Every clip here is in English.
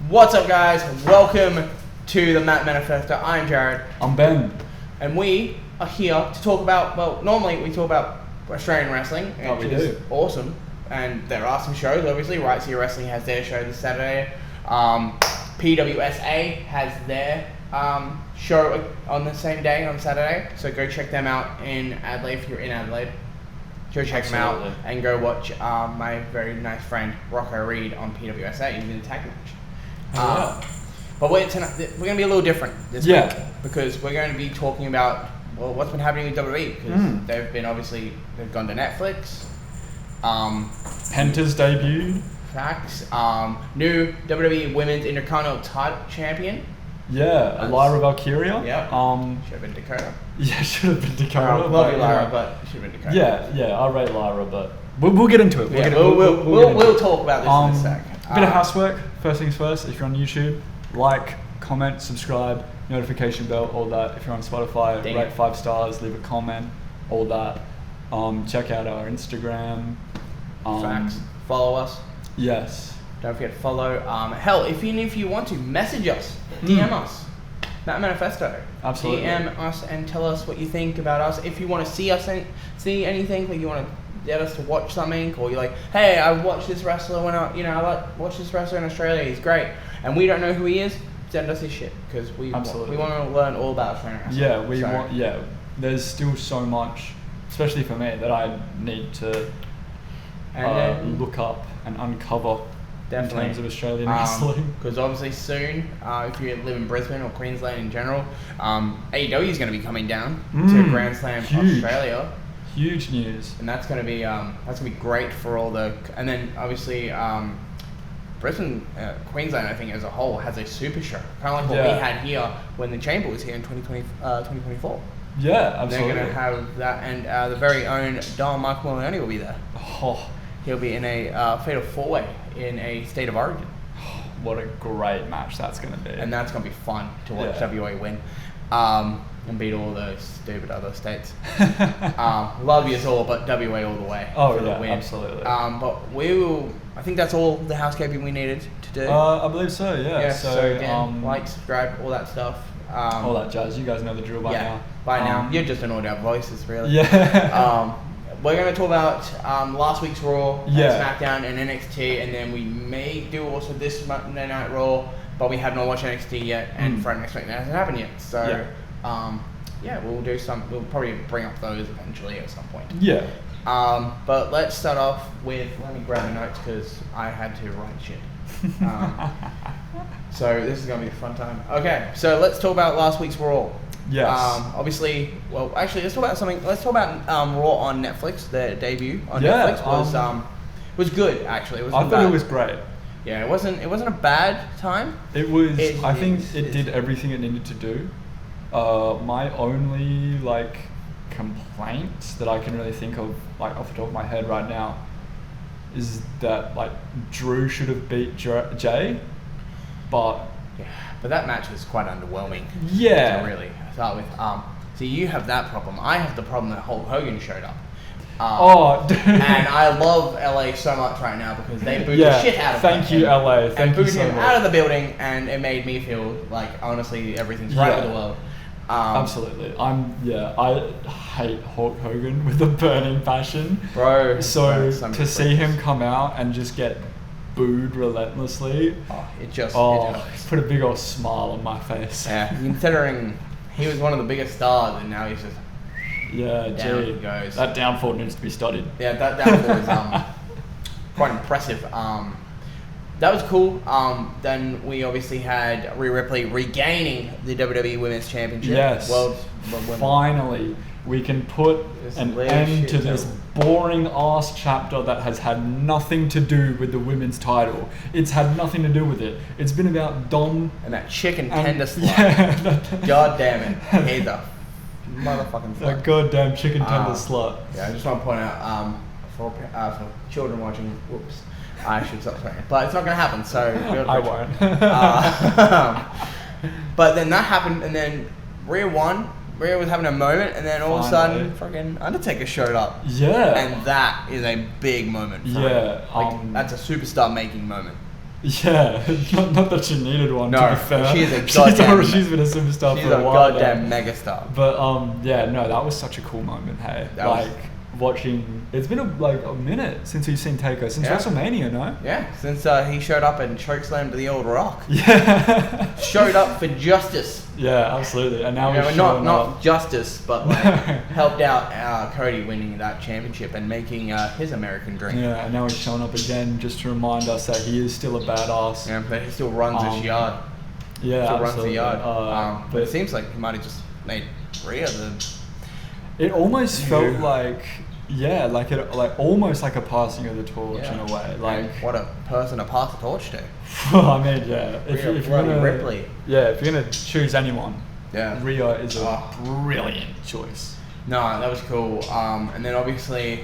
What's up, guys? Welcome to the Mat Manifesto. I'm Jarryd. I'm Ben. And we are here to talk about, well, normally we talk about Australian wrestling, which is awesome. And there are some shows, obviously. Right Here Wrestling has their show this Saturday. PWSA has their show on the same day, on Saturday. So go check them out in Adelaide if you're in Adelaide. Go check them out and go watch my very nice friend Rocco Reed on PWSA. He's in a tag match. But we're going to be a little different this week because we're going to be talking about what's been happening with WWE because they've gone to Netflix. Penta's debuted. Facts. New WWE Women's Intercontinental Title Champion. Yeah, Lyra Valkyria. Yeah. Should have been Dakota. Yeah, should have been Dakota. Love you, Lyra, but should have been Dakota. Yeah, I rate Lyra, but we'll get into it. We'll talk about this in a sec. Bit of housework. First things first. If you're on YouTube, like, comment, subscribe, notification bell, all that. If you're on Spotify, rate 5 stars, leave a comment, all that. Check out our Instagram. Facts. Follow us. Yes. Don't forget to follow. Hell, if you want to, message us, DM us. Mat Manifesto. Absolutely. DM us and tell us what you think about us. If you want to see us see anything, like you want to get us to watch something, or you're like, hey, I watched this wrestler watched this wrestler in Australia. He's great, and we don't know who he is. Send us his shit because we want to learn all about Australian wrestling. Yeah, there's still so much, especially for me, that I need to look up and uncover. Definitely. In terms of Australian wrestling. Because obviously soon, if you live in Brisbane or Queensland in general, AEW is going to be coming down to Grand Slam Australia. Huge news. And that's going to be great for all the... And then obviously Brisbane, Queensland, I think as a whole, has a super show. Kind of like what we had here when the Chamber was here in 2024. Yeah, absolutely. They're going to have that, and the very own Don Michael Maloney will be there. Oh. He'll be in a fatal 4-way in a State of Origin. What a great match that's going to be. And that's going to be fun to watch WA win and beat all those stupid other states. Love you all, but WA all the way for the win. Absolutely. But I think that's all the housekeeping we needed to do. I believe so, yeah. So again, like, subscribe, all that stuff. All that jazz. You guys know the drill by now. By now. You're just annoyed our voices, really. Yeah. We're going to talk about last week's Raw, and SmackDown, and NXT, and then we may do also this Monday Night Raw, but we have not watched NXT yet, and Friday Night SmackDown hasn't happened yet. So, we'll do we'll probably bring up those eventually at some point. Yeah. But let's start off with, let me grab the notes because I had to write shit. So this is going to be a fun time. Okay, so let's talk about last week's Raw. Yes. Obviously, let's talk about Raw on Netflix. The debut on Netflix was good. Actually, I thought it was great. Yeah, it wasn't a bad time. It was. I think it did everything it needed to do. My only complaint that I can really think of off the top of my head right now is that Drew should have beat Jay, but. Yeah, but that match was quite underwhelming. Yeah. To really start with. So you have that problem. I have the problem that Hulk Hogan showed up. And I love LA so much right now because they booed the shit out of him. Thank you, LA. And booed him out of the building, and it made me feel like honestly everything's right with the world. Absolutely. I hate Hulk Hogan with a burning passion. Bro. So to see him come out and just get booed relentlessly. It put a big old smile on my face. Yeah, considering he was one of the biggest stars and now he's just down he goes. That downfall needs to be studied. Yeah, that downfall is quite impressive. That was cool. Then we obviously had Rhea Ripley regaining the WWE Women's Championship. Yes. Finally, we can put an end to this boring ass chapter that has had nothing to do with the women's title. It's had nothing to do with it. It's been about Dom and that chicken tender slut. God damn it. He's a motherfucking slut. That goddamn chicken tender slut. Yeah, I just want to point out for children watching, whoops, I should stop swearing. But it's not going to happen, so... I won't. But then that happened, and then Rhea won. Rhea was having a moment, and then all of a sudden, fucking Undertaker showed up. Yeah. And that is a big moment for Rhea. Like, that's a superstar making moment. Yeah, not that she needed one. To be fair, she's a goddamn. She's been a superstar she's for a a while. Goddamn megastar. But yeah, no, that was such a cool moment. Hey, watching. It's been a minute since we've seen Taker since WrestleMania, no? Yeah, since he showed up and chokeslammed the old Rock. Yeah, showed up for justice. Yeah, absolutely. And now we're not justice, but like helped out Cody winning that championship and making his American dream. Yeah, and now he's showing up again just to remind us that he is still a badass. Yeah, but he still runs his yard. Yeah, still runs the yard. But it seems like he might have just made Rhea the. It almost felt like. Yeah, like almost like a passing of the torch in a way. Like what a person to pass the torch to. I mean, yeah. If you're gonna Ripley. Yeah, if you're gonna choose anyone, Rhea is a brilliant choice. No, that was cool. And then obviously,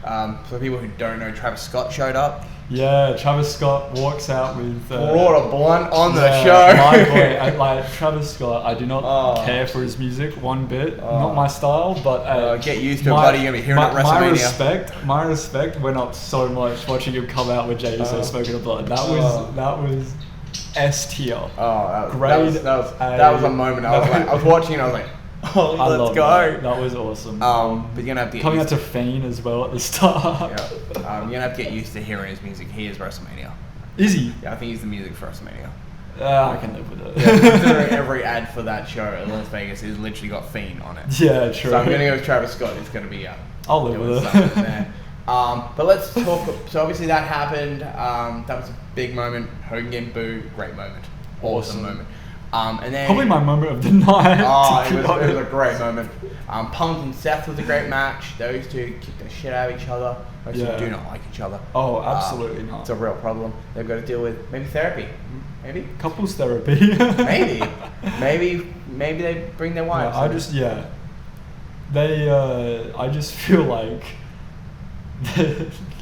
for people who don't know, Travis Scott showed up. Yeah, Travis Scott walks out with brought a blunt on the show. My boy, like Travis Scott, I do not care for his music one bit. Not my style, but get used to it, buddy. You're gonna be hearing it at WrestleMania. My respect went up so much watching him come out with Jay Uso Smoking a Blunt. That was S tier. That was a moment. I was watching and I was like, let's go. That was awesome. But you're gonna have to coming out to Fiend as well at the start. Yeah. You're gonna have to get used to hearing his music. He is WrestleMania. Is he? Yeah, I think he's the music for WrestleMania. I can live with it. Yeah, considering every ad for that show at Las Vegas has literally got Fiend on it. Yeah, true. So I'm gonna go with Travis Scott. It's gonna be I'll live with it. There. But let's talk. So obviously that happened. That was a big moment. Hogan getting booed. Great moment. Awesome moment. And then probably my moment of the night. It was a great moment. Punk and Seth was a great match. Those two kicked the shit out of each other. Those two do not like each other. Oh, absolutely not. It's a real problem. They've got to deal with maybe therapy. Maybe couples therapy. maybe they bring their wives. I just feel like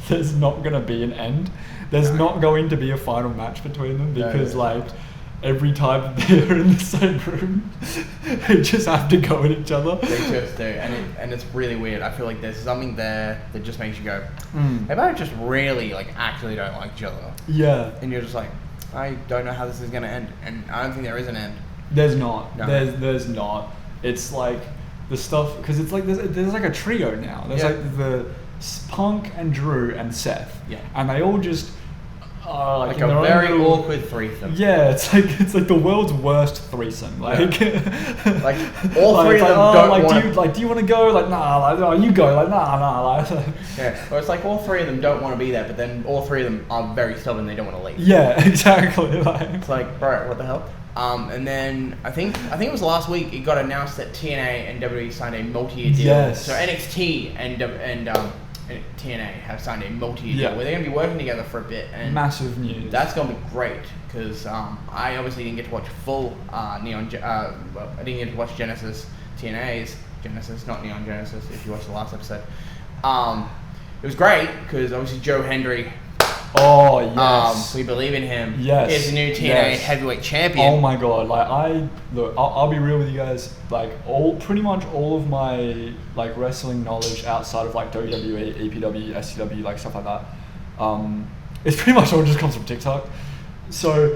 there's not gonna be an end. There's not going to be a final match between them because every time they're in the same room, they just have to go at each other. They just do, and it's really weird. I feel like there's something there that just makes you go, they might just really actually don't like each other. Yeah. And you're just like, I don't know how this is gonna end, and I don't think there is an end. There's not. No. There's not. It's like the stuff because it's like there's like a trio now. There's like the Punk and Drew and Seth. Yeah. And they all just. Like a very awkward threesome. Yeah, it's like the world's worst threesome. Like all three of them don't want. Do you want to go? Like nah. You go. Like nah. Yeah. Or it's like all three of them don't want to be there, but then all three of them are very stubborn. They don't want to leave. Yeah, exactly. It's like, bro, what the hell? And then I think it was last week. It got announced that TNA and WWE signed a multi-year deal. Yes. So NXT and TNA have signed a multi-year deal where they're going to be working together for a bit. And massive news. That's going to be great because I obviously didn't get to watch full I didn't get to watch Genesis TNA's Genesis, not Neon Genesis. If you watched the last episode, it was great because obviously Joe Hendry. Oh yes, we believe in him. Yes, he's the new TNA heavyweight champion. Oh my god! I'll be real with you guys. Pretty much all of my wrestling knowledge outside of WWE, EPW, SCW, stuff like that, it's pretty much all just comes from TikTok. So,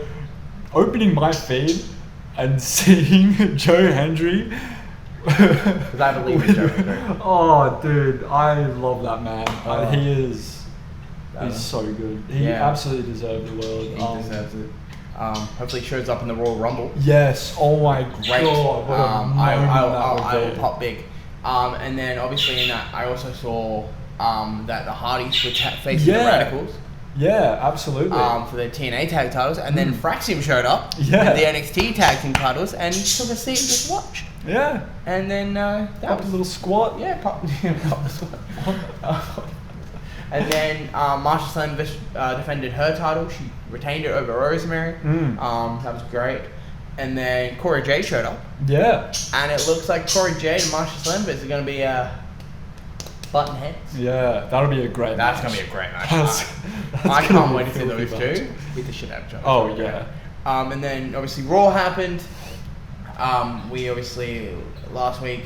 opening my feed and seeing Joe Hendry. Because I believe in Joe Hendry. Oh, dude, I love that man. He is. He's so good. He absolutely deserves the world. He deserves it. Hopefully, he shows up in the Royal Rumble. Yes. Oh my god. What I will pop big. And then obviously in that, I also saw that the Hardys were facing the Radicals. Yeah, absolutely. For the TNA tag titles, and then Fraxium showed up with the NXT tag team titles, and he took a seat and just watched. Yeah. And then that was a little squat. Yeah, pop the squat. And then Marsha Slam defended her title. She retained it over Rosemary. That was great. And then Cora Jade showed up. Yeah. And it looks like Cora Jade and Marsha Slam are going to be button heads. Yeah, that'll be a great match. That's going to be a great match. I can't wait to see those two beat the shit out of each other. Oh, yeah. And then obviously Raw happened. Last week,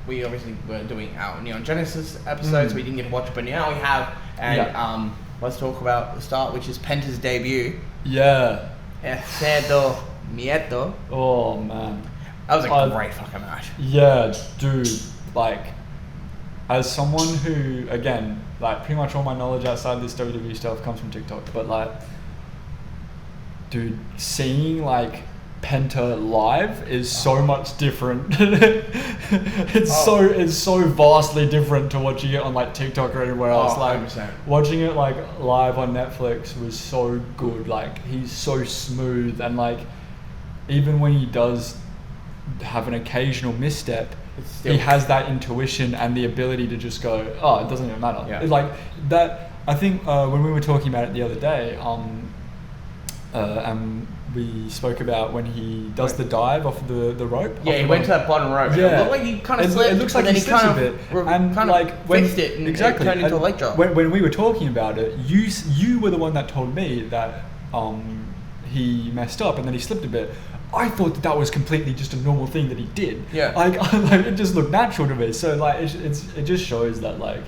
we obviously were doing our Neon Genesis episodes, so we didn't get to watch it, but now we have. And let's talk about the start, which is Penta's debut. Yeah. Cedo Mieto. Oh man. That was a great fucking match. Yeah, dude. Like, as someone who, again, like pretty much all my knowledge outside this WWE stuff comes from TikTok, but like, dude, seeing like Penta live is so much different. It's so vastly different to watching it on like TikTok or anywhere else. Like 100%. watching it like live on Netflix was so good. Like he's so smooth, and like even when he does have an occasional misstep, he has that intuition and the ability to just go, oh, it doesn't even matter. Yeah. It's like that. I think when we were talking about it the other day, and we spoke about when he does the dive off the rope. Yeah, he went to that bottom rope. Yeah. It looked like he kind of slipped. It looks like he slipped a bit. And kind of fixed it and exactly. it turned into a leg drop. When we were talking about it, you were the one that told me that he messed up and then he slipped a bit. I thought that was completely just a normal thing that he did. Yeah. Like it just looked natural to me. So like it just shows that like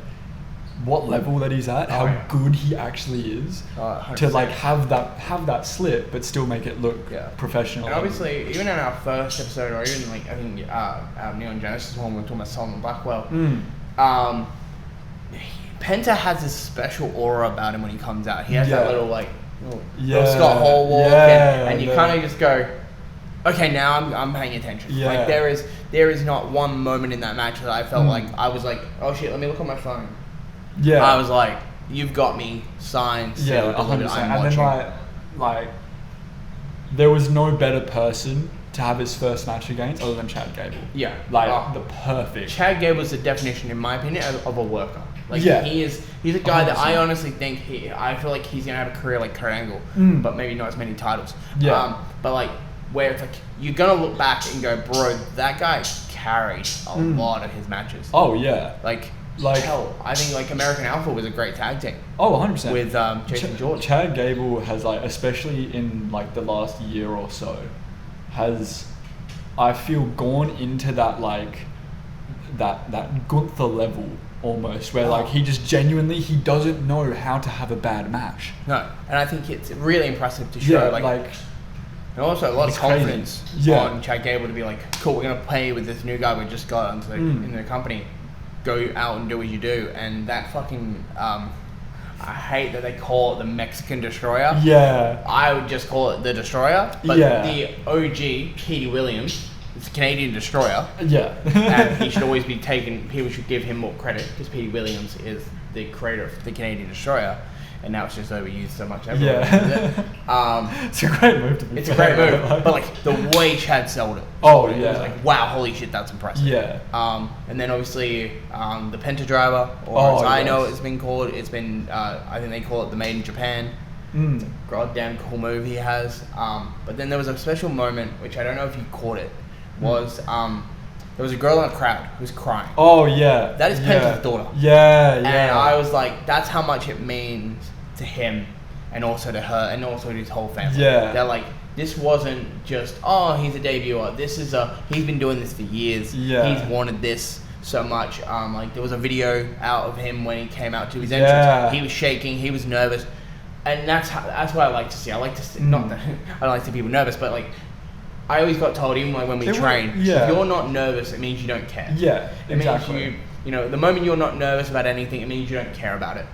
what level that he's at, how good he actually is to like have that slip but still make it look professional. And obviously, even in our first episode, or even like I think our Neon Genesis one, we were talking about Solomon Blackwell. Penta has this special aura about him when he comes out. He has that little like little Scott Hall walk, and you kind of just go, okay, now I'm paying attention. Yeah. Like there is not one moment in that match that I felt like I was like, oh shit, let me look on my phone. Yeah. I was like, you've got me signed, sealed, delivered, I'm and watching. then like there was no better person to have his first match against other than Chad Gable. Yeah. Like the perfect. Chad Gable is the definition, in my opinion, of a worker. Like he's a guy 100%. that I honestly think I feel like he's gonna have a career like Kurt Angle, but maybe not as many titles. Yeah. But like where it's like you're gonna look back and go, bro, that guy carried a lot of his matches. Oh yeah. Like Like, hell, I think like American Alpha was a great tag team. Oh, 100%. With Jason Jordan. Chad Gable has like, especially in like the last year or so, has, I feel, gone into that like that Gunther level almost, where like he just genuinely he doesn't know how to have a bad match. No, and I think it's really impressive to show like and also a lot of confidence on Chad Gable to be like, cool, we're gonna play with this new guy we just got into in the company. Go out and do what you do, and that fucking I hate that they call it the Mexican Destroyer. Yeah. I would just call it the Destroyer, but the OG Petey Williams is a Canadian Destroyer. Yeah. And he should always be taken. People should give him more credit because Petey Williams is the creator of the Canadian Destroyer. And now it's just overused so much everywhere. Yeah. It's a great move to be It's a great move. But like the way Chad sold it. Oh, it yeah. was like, wow, holy shit, that's impressive. Yeah. And then obviously the Penta Driver, or as I know it's been called, it's been, I think they call it the Made in Japan. It's a goddamn cool move he has. But then there was a special moment, which I don't know if you caught it, was there was a girl in the crowd who was crying. Oh, yeah. That is Penta's daughter. Yeah. And I was like, that's how much it means to him and also to her and also to his whole family. Yeah. They're like, this wasn't just, oh, he's a debuter. This is he's been doing this for years. Yeah. He's wanted this so much. Like there was a video out of him when he came out to his entrance. He was shaking, he was nervous. And that's what I like to see. I like to see, not that I don't like to see people nervous, but like I always got told, even like when we train, if you're not nervous, it means you don't care. Yeah, exactly. It means you know, the moment you're not nervous about anything, it means you don't care about it.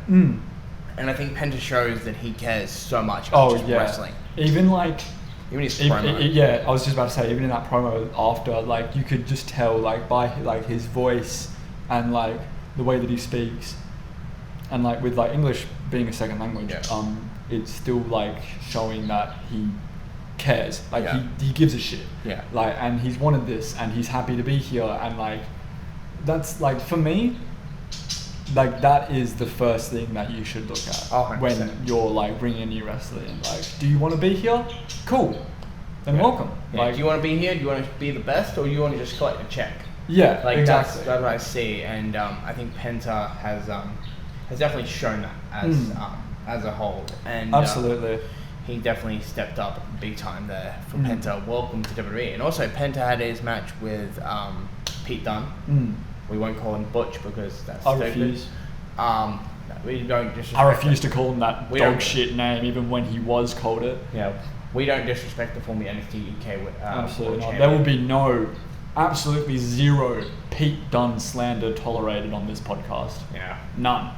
And I think Penta shows that he cares so much about wrestling. Even his promo. I was just about to say, even in that promo after, like you could just tell, like by like his voice and like the way that he speaks, and like with like English being a second language, it's still like showing that he cares. Like he gives a shit. Yeah. Like, and he's wanted this, and he's happy to be here, and like that's like for me. Like that is the first thing that you should look at when you're like bringing a new wrestler in. Like, do you want to be here? Cool, then welcome. Yeah. Like, do you want to be here? Do you want to be the best, or do you want to just collect a check? Yeah, like exactly. That's what I see, and I think Penta has definitely shown that as a whole, and absolutely. He definitely stepped up big time there for Penta. Welcome to WWE, and also Penta had his match with Pete Dunne. We won't call him Butch because that's stupid. Refuse. we don't disrespect. I refuse to call him that We dog don't- shit name, even when he was called it. Yeah, we don't disrespect the former NXT UK. Absolutely world not. champion. There will be absolutely zero Pete Dunne slander tolerated on this podcast. Yeah. None.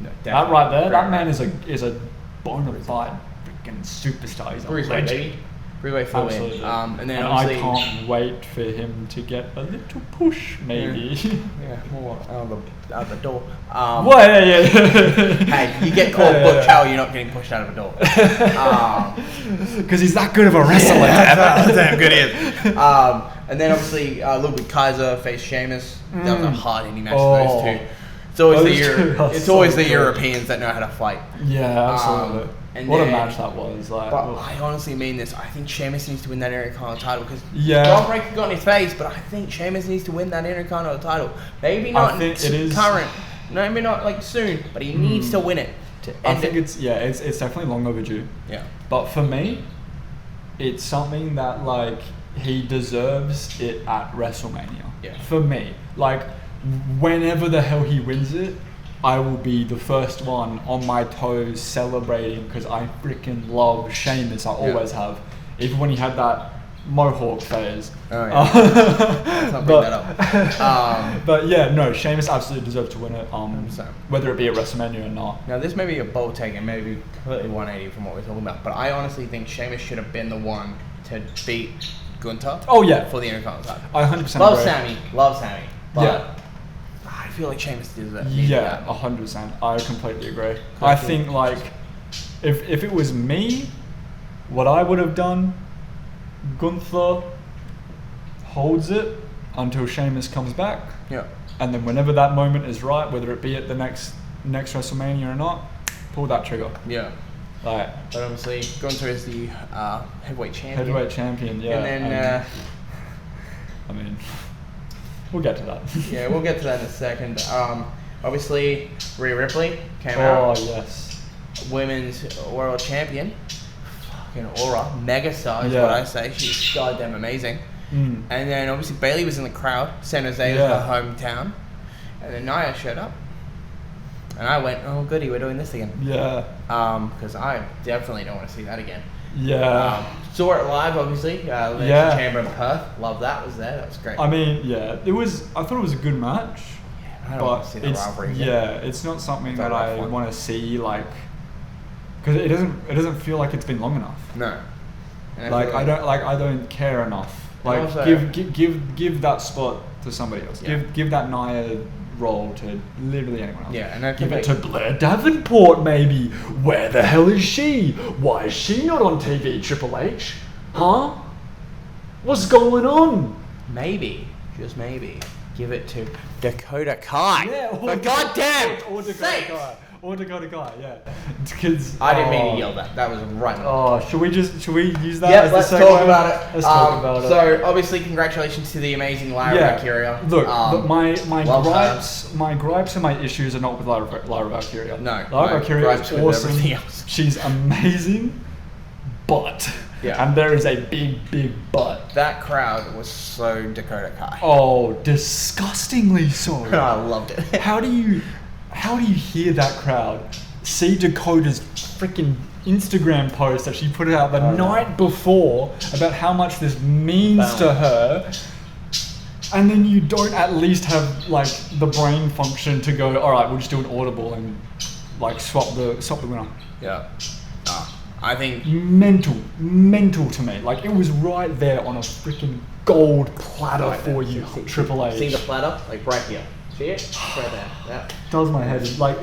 No, That right there, that man definitely. is a bona fide freaking superstar. He's a Bruiserweight, legend. baby. Bruiserweight for the win. Absolutely. And then I obviously, can't wait for him to get a little push, maybe. Yeah, more out the door. Well, yeah. Hey, you get called Butch Hell, you're not getting pushed out of a door. Because he's that good of a wrestler. That's damn good he is. And then obviously Ludwig Kaiser faced Sheamus. That was a hard hitting match for those two. It's always the Europeans that know how to fight. Yeah, absolutely. And What a then- match that was. Like, But ugh. I honestly mean this. I think Sheamus needs to win that Intercontinental title because Yeah. Braun Breaker got in his face, but I think Sheamus needs to win that Intercontinental title. Maybe not think it is- current, maybe not like soon, but he needs to win it to I end think it. it's definitely long overdue. Yeah. But for me, it's something that like he deserves it at WrestleMania. Yeah. For me, like whenever the hell he wins it, I will be the first one on my toes celebrating because I freaking love Sheamus. I always have, even when he had that mohawk phase. Oh yeah. Let's not bring that up. But yeah, no, Sheamus absolutely deserves to win it. 100%. Whether it be at WrestleMania or not. Now this may be a bold take and maybe completely 180 from what we're talking about, but I honestly think Sheamus should have been the one to beat Gunther. Oh yeah, For the Intercontinental title. I 100% Love agree. Sammy, but Yeah. I feel like Sheamus deserves that. Yeah, 100%. I completely agree. I think like if it was me, what I would have done, Gunther holds it until Sheamus comes back, Yeah. and then whenever that moment is right, whether it be at the next WrestleMania or not, pull that trigger. Yeah. Like But obviously, Gunther is the heavyweight champion. heavyweight champion, yeah. And then, I mean, we'll get to that. yeah, we'll get to that in a second. Obviously, Rhea Ripley came Oh out, yes. women's world champion. Fucking aura, megastar is Yeah. what I say. She's goddamn amazing. Mm. And then obviously Bayley was in the crowd. San Jose is Yeah. her hometown. And then Nia showed up. And I went, oh goody, we're doing this again. Yeah. Because I definitely don't want to see that again. Yeah. Saw it live, obviously. Elimination Yeah. Chamber in Perth. Love that. Was there. That was great. I mean, yeah, I thought it was a good match. I don't want to see that it's rivalry again. yeah, it's not something That that I fun. want to see like because it doesn't feel like it's been long enough. No. And Like feel I don't care enough. Like also- give that spot to somebody else. Yeah. Give that Nia role to literally anyone else. Yeah, and I give feel it to Blair Davenport maybe. Where the hell is she? Why is she not on TV? Triple H, huh? What's going on? maybe, just maybe, give it to Dakota Kai. or For goddamn or Dakota sakes. Guy. Or Dakota Guy, yeah. Because I didn't mean to yell that. That was right. Oh, should we use that? Yep, as let's the talk segue? about it. Let's talk about it. So obviously, congratulations to the amazing Lyra Valkyria. Look, but my love gripes and my issues are not with Lyra Valkyria. No, Lyra my Valkyria gripes is with awesome. everything else. She's amazing, but and there is a big but. That crowd was so Dakota Kai. Oh, disgustingly so. I loved it. How do you hear that crowd? See Dakota's freaking Instagram post that she put out the night before about how much this means to her, and then you don't at least have like the brain function to go, all right, we'll just do an audible and like swap the winner. Yeah. I think Mental to me. Like it was right there on a freaking gold platter for you, Triple H. See the platter, like right here. See it? Right there. Yeah. Does my head in. Like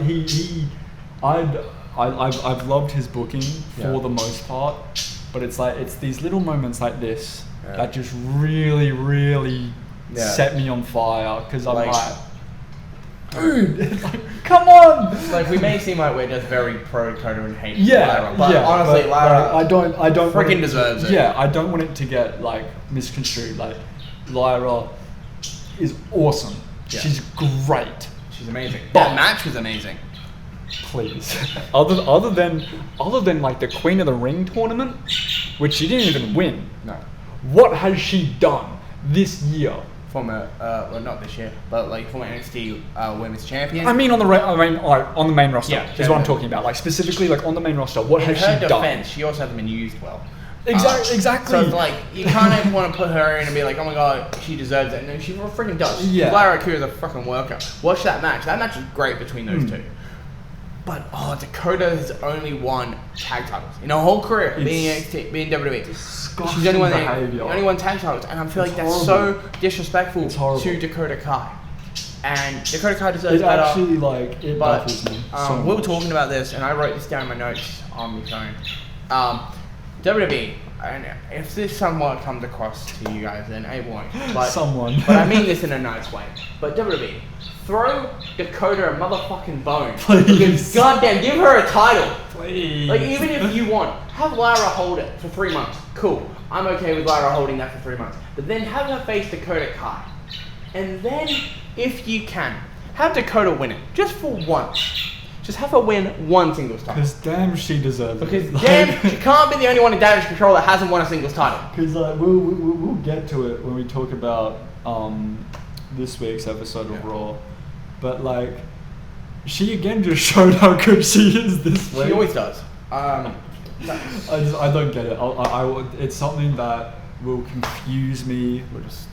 I've loved his booking for the most part, but it's like it's these little moments like this that just really set me on fire because I'm like, dude, like, come on! Like we may seem like we're just very pro Dakota and hate Yeah, Lyra, but honestly, but, Lyra, I don't freaking want it, deserves it. Yeah, I don't want it to get like misconstrued. Like Lyra is awesome. Yeah. She's great. She's amazing. But- That match was amazing. Please. other than like the Queen of the Ring tournament, which she didn't even win. No. What has she done this year former, well not this year, but like former NXT Women's Champion. I mean on the main roster is what I'm talking about. Like specifically like on the main roster, what has she done? In her defense, she also hasn't been used well. Exactly. So it's like you kind of want to put her in and be like, oh my god, she deserves it. And she freaking does. Yeah. Lyra Akira's a freaking worker. Watch that match. That match was great between those two. But Dakota has only won tag titles in her whole career, being WWE. She's only won tag titles, and I feel like that's so disrespectful to Dakota Kai. And Dakota Kai deserves better. Actually, like, it baffles me so we were talking about this, and I wrote this down in my notes on my phone. WWE, and if this somewhat comes across to you guys, then it won't. But but I mean this in a nice way. But WWE, throw Dakota a motherfucking bone. Please. Because goddamn, give her a title. Please. Like, even if you want, have Lyra hold it for 3 months. Cool. I'm okay with Lyra holding that for 3 months. But then have her face Dakota Kai. And then, if you can, have Dakota win it. Just for once. Just have her win one singles title. Because damn, she deserves it. Because damn, she can't be the only one in Damage Control that hasn't won a singles title. Because we'll get to it when we talk about this week's episode of Raw. But like, she again just showed how good she is this week. She always does. I don't get it. It's something that will confuse me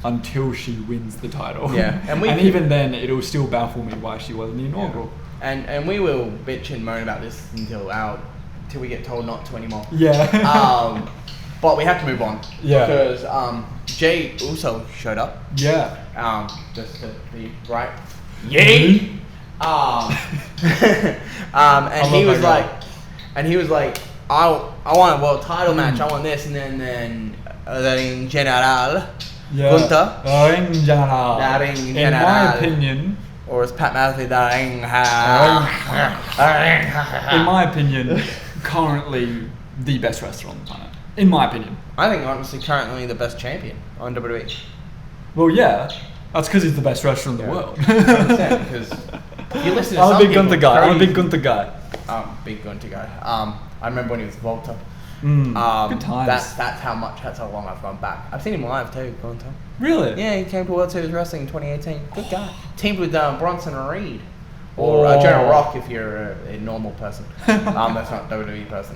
until she wins the title. Yeah, and even then, it'll still baffle me why she wasn't the inaugural. Yeah. And we will bitch and moan about this until we get told not to anymore. Yeah. But we have to move on. Yeah. Because Jay also showed up. Yeah. Just to be right. Yay. And he was like, I want a world title match. I want this, and then in general, Gunther. In my opinion. Or is Pat Matthew in my opinion, currently the best wrestler on the planet. In my opinion. I think honestly currently the best champion on WWE. Well, yeah. That's because he's the best wrestler in the world. Because you listen to I'm a big Gunther guy. Big Gunther guy. I remember when he was Volta. Good times. That's how long I've gone back. I've seen him live too, Gunther. Really? Yeah, he came to World Series Wrestling in 2018. Good guy. Teamed with Bronson Reed. Or General Rock if you're a normal person. That's not WWE person.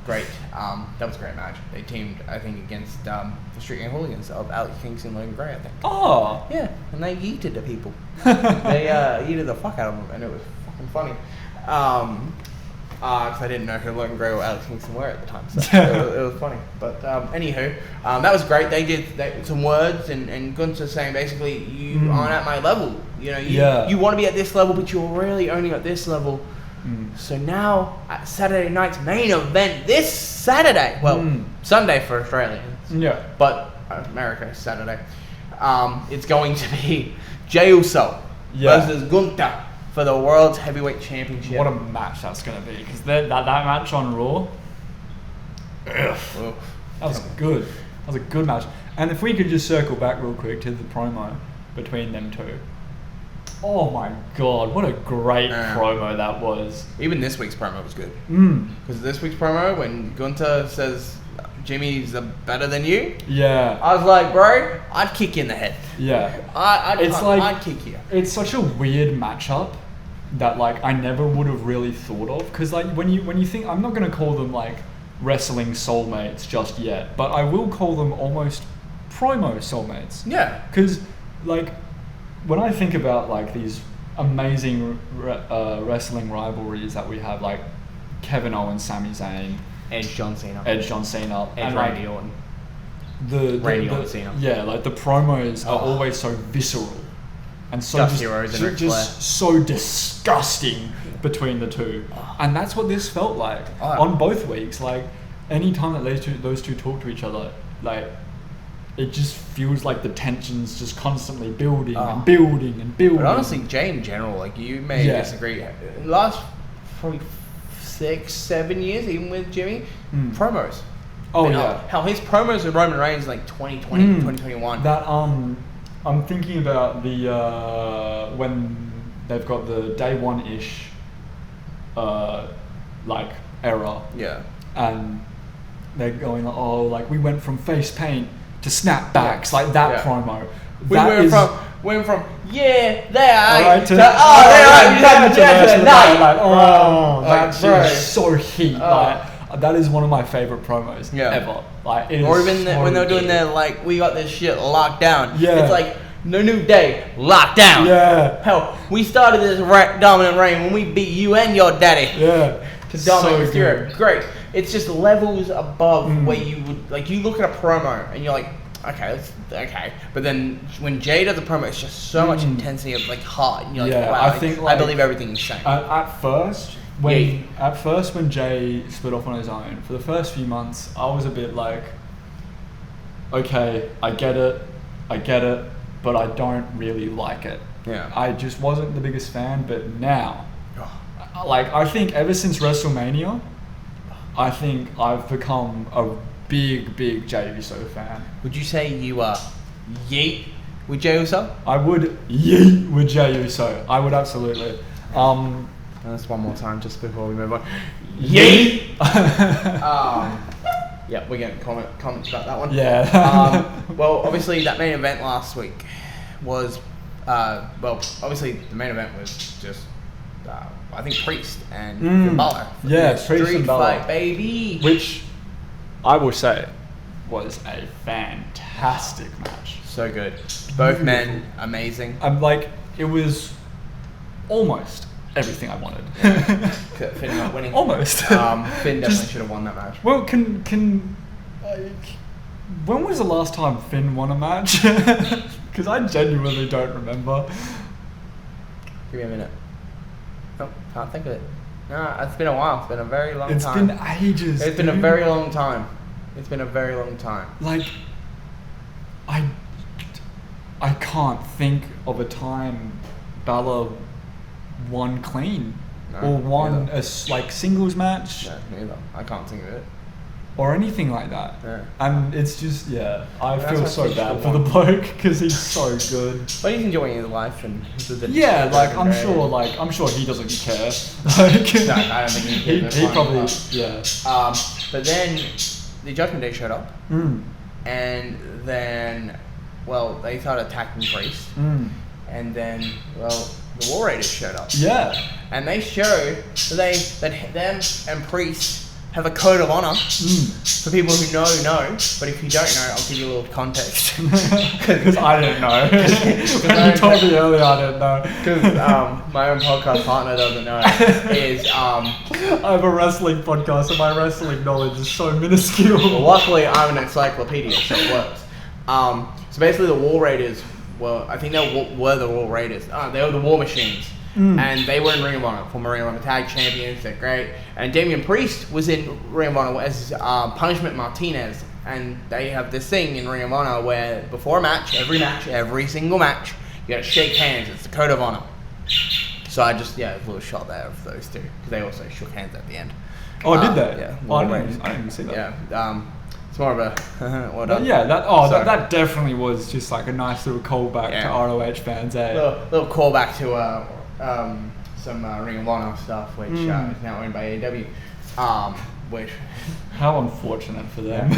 Great. That was a great match. They teamed, I think, against the Street Gang Hooligans of Alex Kingston and Logan Gray, I think. Oh. Yeah, and they yeeted the people. They yeeted the fuck out of them, and it was fucking funny. Because I didn't know who Logan Gray or Alex Kingston were at the time, so it was funny. But anywho, that was great. They did some words, and Gunther saying basically, you aren't at my level. You know, you want to be at this level, but you're really only at this level. So now, at Saturday night's main event this Saturday, Sunday for Australia. Yeah. But America, Saturday. It's going to be Jey Uso versus Gunther for the World Heavyweight Championship. What a match that's going to be. Because that match on Raw, that was good. That was a good match. And if we could just circle back real quick to the promo between them two. Oh my god, what a great promo that was. Even this week's promo was good. Because this week's promo, when Gunther says, Jimmy's better than you. Yeah. I was like, bro, I'd kick you in the head. Yeah. I'd kick you. It's such a weird matchup that like I never would have really thought of. Because like when you think, I'm not going to call them like wrestling soulmates just yet, but I will call them almost promo soulmates. Yeah. Because like when I think about like these amazing wrestling rivalries that we have, like Kevin Owens, Sami Zayn, Edge, John Cena, and Randy Orton, Randy Orton, Cena. Yeah, like the promos are always so visceral and so just so disgusting between the two, and that's what this felt like on both weeks. Like any time that those two talk to each other, like it just feels like the tension's just constantly building and building and building. But honestly, Jay in general, like you may disagree. Last probably 6-7 years, even with Jimmy, promos. Hell, his promos with Roman Reigns like 2020, 2021. That I'm thinking about the when they've got the day one-ish like era. Yeah. And they're going like, we went from face paint to snapbacks, like that promo. We went from yeah, they are Alright, to that's so heat. Like, that is one of my favorite promos ever. Like, it or is even so when they're doing good. their like, we got this shit locked down. Yeah. It's like no new day, locked down. Yeah. Hell, we started this dominant reign when we beat you and your daddy. Yeah. To dominate So Mysterio. good. Great. It's just levels above where you would like. You look at a promo and you're like, okay, okay. But then when Jay does a promo, it's just so much intensity of like heart. And you're like, Yeah, wow, I like, think, I like, believe everything he's saying. At first, when Jay split off on his own, for the first few months, I was a bit like, okay, I get it, but I don't really like it. Yeah. I just wasn't the biggest fan, but now, like, I think ever since WrestleMania, I think I've become a big Jay Uso fan. Would you say you are yeet with Jay Uso? I would yeet with Jay Uso. I would absolutely. That's one more time just before we move on. Yeet! Yeah, we're getting comments about that one. Yeah. Well, obviously that main event last week was, obviously the main event was just, I think Priest and Finn Balor. Yeah, Priest Street and Balor. Fight, baby. Which I will say was a fantastic match. So good. Both men, amazing. I'm like, it was almost everything I wanted. Finn not winning. Almost. Finn definitely should have won that match. Well, when was the last time Finn won a match? Because I genuinely don't remember. Give me a minute. Oh, can't think of it. No, it's been a while. It's been a very long It's time. been ages. It's been a very long time. It's been a very long time. Like, I can't think of a time Balor won clean or won a singles match No, neither. I can't think of it. or anything like that. Yeah. And it's just I That's feel why so he bad should've for the won. bloke because he's so good. But he's enjoying his life and Yeah, like I'm sure he doesn't care. Like, No, I don't think he cares. he That's probably fine. But then the Judgment Day showed up, and then they started attacking Priest, and then the War Raiders showed up. Yeah. And they show that them and Priest have a code of honor. For people who know, but if you don't know, I'll give you a little context. Because I didn't know. When you told me earlier, I didn't know. Because my own podcast partner doesn't know. I have a wrestling podcast and my wrestling knowledge is so minuscule. Well, luckily, I'm an encyclopedia, so it works. So basically, the War Raiders I think they were the War Raiders. They were the War Machines. And they were in Ring of Honor, former Ring of Honor tag champions. They're great. And Damian Priest was in Ring of Honor as Punishment Martinez. And they have this thing in Ring of Honor where before a match, every single match, you gotta shake hands. It's the code of honor. So I just, a little shot there of those two. Because they also shook hands at the end. Oh, did they? Yeah. Oh, I didn't even see that. Yeah. It's more of a well done. Yeah, that definitely was just like a nice little callback to ROH fans, eh? Little callback to some Ring of Honor stuff, which is now owned by AEW. Which how unfortunate for them.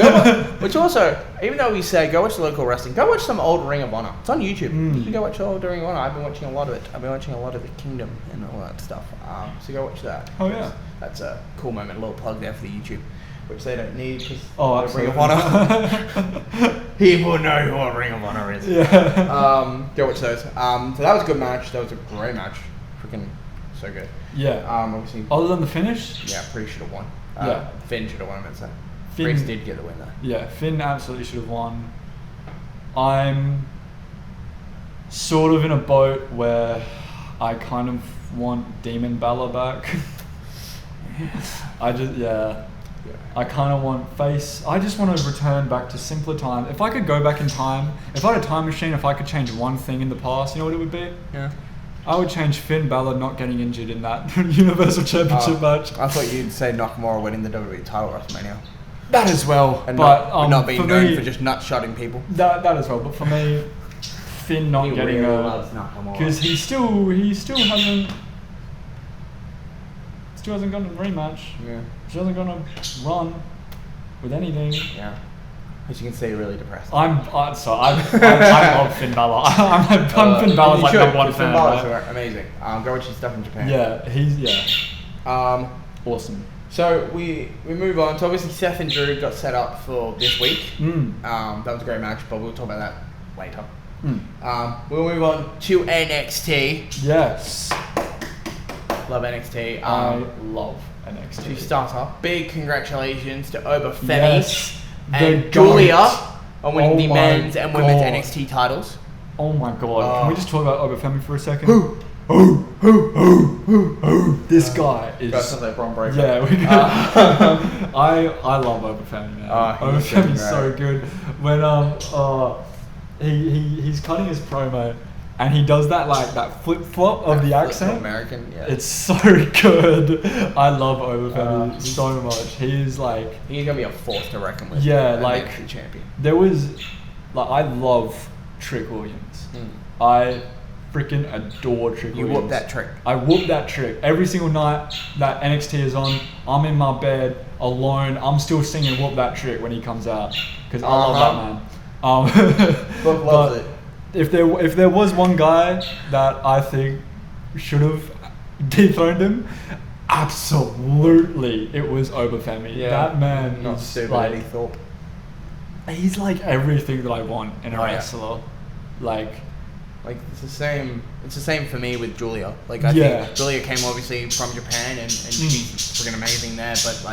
Which also, even though we say go watch the local wrestling, go watch some old Ring of Honor. It's on YouTube. You can go watch old Ring of Honor. I've been watching a lot of it. I've been watching a lot of the Kingdom and all that stuff. So go watch that. Oh yeah, that's a cool moment. A little plug there for the YouTube, which they don't need because Ring of Honor. People know what Ring of Honor is. Yeah. Go watch those. So that was a good match. That was a great match. Freaking so good. Yeah. Obviously. Other than the finish. Yeah, Priest should have won. Finn should have won. I'd say. Priest did get the win though. Yeah, Finn absolutely should have won. I'm sort of in a boat where I kind of want Demon Balor back. I kind of want face. I just want to return back to simpler times. If I could go back in time, if I had a time machine, if I could change one thing in the past, you know what it would be? Yeah. I would change Finn Balor not getting injured in that Universal Championship match. I thought you'd say Nakamura winning the WWE title at WrestleMania. That as well, and but not being known for just nut-shotting people. That as well, but for me, Finn not getting because he still hasn't gotten a rematch. Yeah. He hasn't gotten a run with anything. Yeah. As you can see, really depressed. I love Finn Balor. I'm Finn Balor's like number one fan. Finn Balor's amazing. Go watch his stuff in Japan. Yeah, awesome. So we move on. So obviously Seth and Drew got set up for this week. That was a great match, but we'll talk about that later. We'll move on to NXT. Yes. Love NXT. I love NXT. To start off, big congratulations to Oba Femi. Yes. And Julia on winning the men's and women's NXT titles. Oh my god. Can we just talk about Oba Femi for a second? This guy is... That sounds like Braun Breaker. Yeah, I love Oba Femi, man. Oba Femi's so good. When he's cutting his promo and he does that flip flop of the accent. American, yeah. It's so good. I love Oba Femi so much. He's gonna be a force to reckon with. Yeah, NXT champion. There was I love Trick Williams. I freaking adore Trick Williams. You whoop that trick. I whoop that trick. Every single night that NXT is on, I'm in my bed alone. I'm still singing Whoop That Trick when he comes out. Because I love that man. Book loves it. If there was one guy that I think should have dethroned him, absolutely it was Oba Femi. Yeah. That man Not is stupid, like... Eddie Thorpe. He's like everything that I want in a wrestler. It's the same for me with Julia. I think Julia came obviously from Japan and she's freaking amazing there, but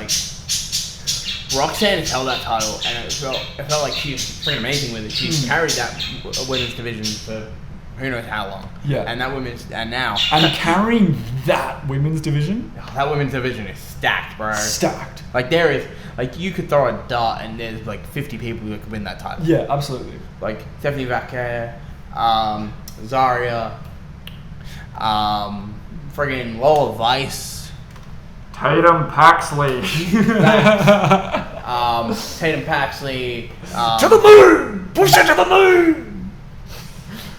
Roxanne has held that title and it felt like she's freaking amazing with it. She's carried that women's division for who knows how long. Yeah. And that and carrying that women's division. That women's division is stacked, bro. Stacked. There is you could throw a dart and there's 50 people who could win that title. Yeah, absolutely. Stephanie Vaquer, Zarya, friggin' Lola Vice, Tatum Paxley. Tatum Paxley. To the moon! Push it to the moon!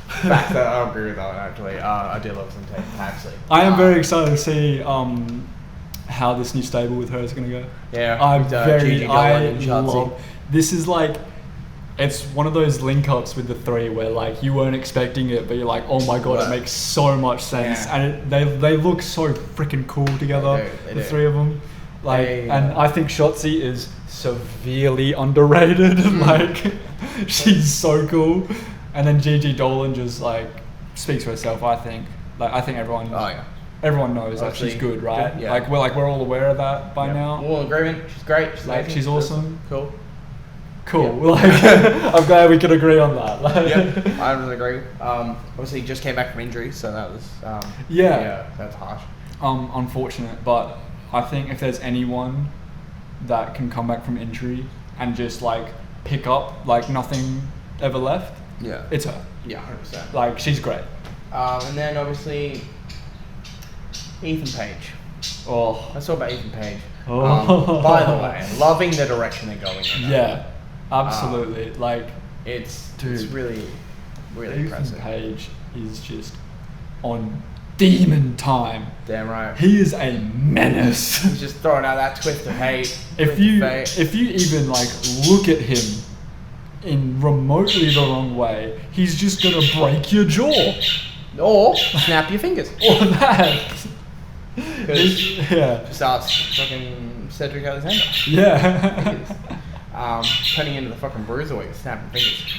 Facts, I agree with that one, actually. I do love some Tatum Paxley. I am very excited to see how this new stable with her is going to go. Yeah. This is it's one of those link-ups with the three where you weren't expecting it, but you're like, oh my god, it makes so much sense. Yeah. And they look so freaking cool together, the three of them. And I think Shotzi is severely underrated. She's so cool. And then Gigi Dolan just speaks for herself, I think. I think everyone everyone knows that she's good, right? Yeah. We're all aware of that by now. We're all in agreement. She's great. She's awesome. Cool. Yeah. I'm glad we could agree on that. I would agree. Obviously, he just came back from injury, so that was that's harsh. Unfortunate, but I think if there's anyone that can come back from injury and just pick up nothing ever left, it's her. Yeah, 100%. She's great. And then obviously Ethan Page. Let's talk about Ethan Page. By the way, loving the direction they're going in. Yeah. Absolutely, it's really, really Ethan impressive. Page is just on demon time. Damn right. He is a menace. He's just throwing out that twist of hate. If you even look at him in remotely the wrong way, he's just gonna break your jaw or snap your fingers. Or that. Just ask fucking Cedric Alexander. Yeah. Turning into the fucking bruiserweight, snapping fingers.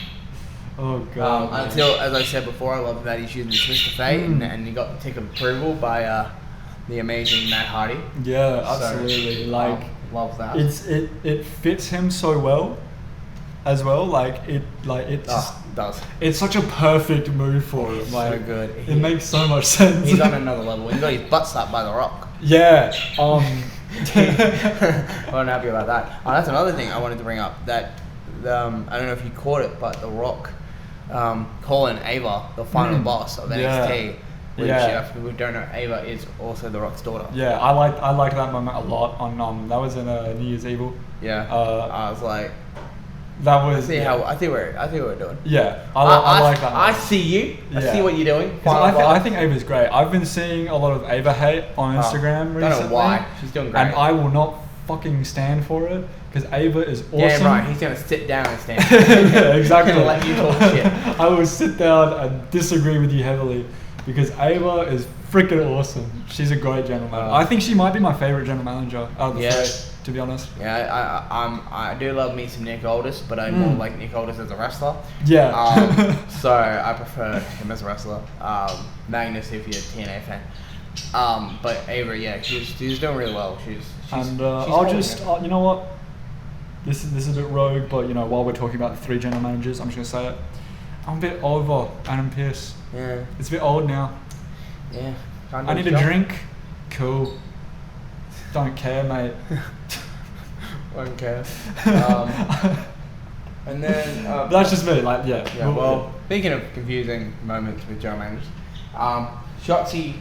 Oh god. Until, as I said before, I love that he's using the twist of fate, and he got the tick of approval by the amazing Matt Hardy. Yeah, absolutely. Love that. It fits him so well, as well. It does. It's such a perfect move for him. So good. It makes so much sense. He's on another level. He got his butt slapped by The Rock. Yeah. I wasn't happy about that. That's another thing I wanted to bring up. That I don't know if you caught it, but The Rock calling Ava the final boss of NXT. Which, for people who don't know, Ava is also The Rock's daughter. Yeah, I like that moment a lot. On that was in New Year's Evil. Yeah. I was like, that was. I think we're doing. Yeah, I like that. I see you. I see what you're doing. I think Ava's great. I've been seeing a lot of Ava hate on Instagram recently. Don't know why. She's doing great. And I will not fucking stand for it because Ava is awesome. Yeah, right. He's gonna sit down and stand. Yeah, exactly. And let you talk shit. I will sit down and disagree with you heavily because Ava is freaking awesome. She's a great general manager. I think she might be my favorite general manager out of the three, to be honest. Yeah, I do love me some Nick Aldis, but I more like Nick Aldis as a wrestler. Yeah. So I prefer him as a wrestler. Magnus, if you're a TNA fan. But Ava, yeah, she's doing really well. She's I'll just you know what? This is a bit rogue, but you know, while we're talking about the three general managers, I'm just gonna say it. I'm a bit over Adam Pearce. Yeah. It's a bit old now. Yeah. I need a drink. Cool. Don't care, mate. Won't care. And then that's just me. Like, yeah. Yeah. Well, speaking of confusing moments with general managers, Shotzi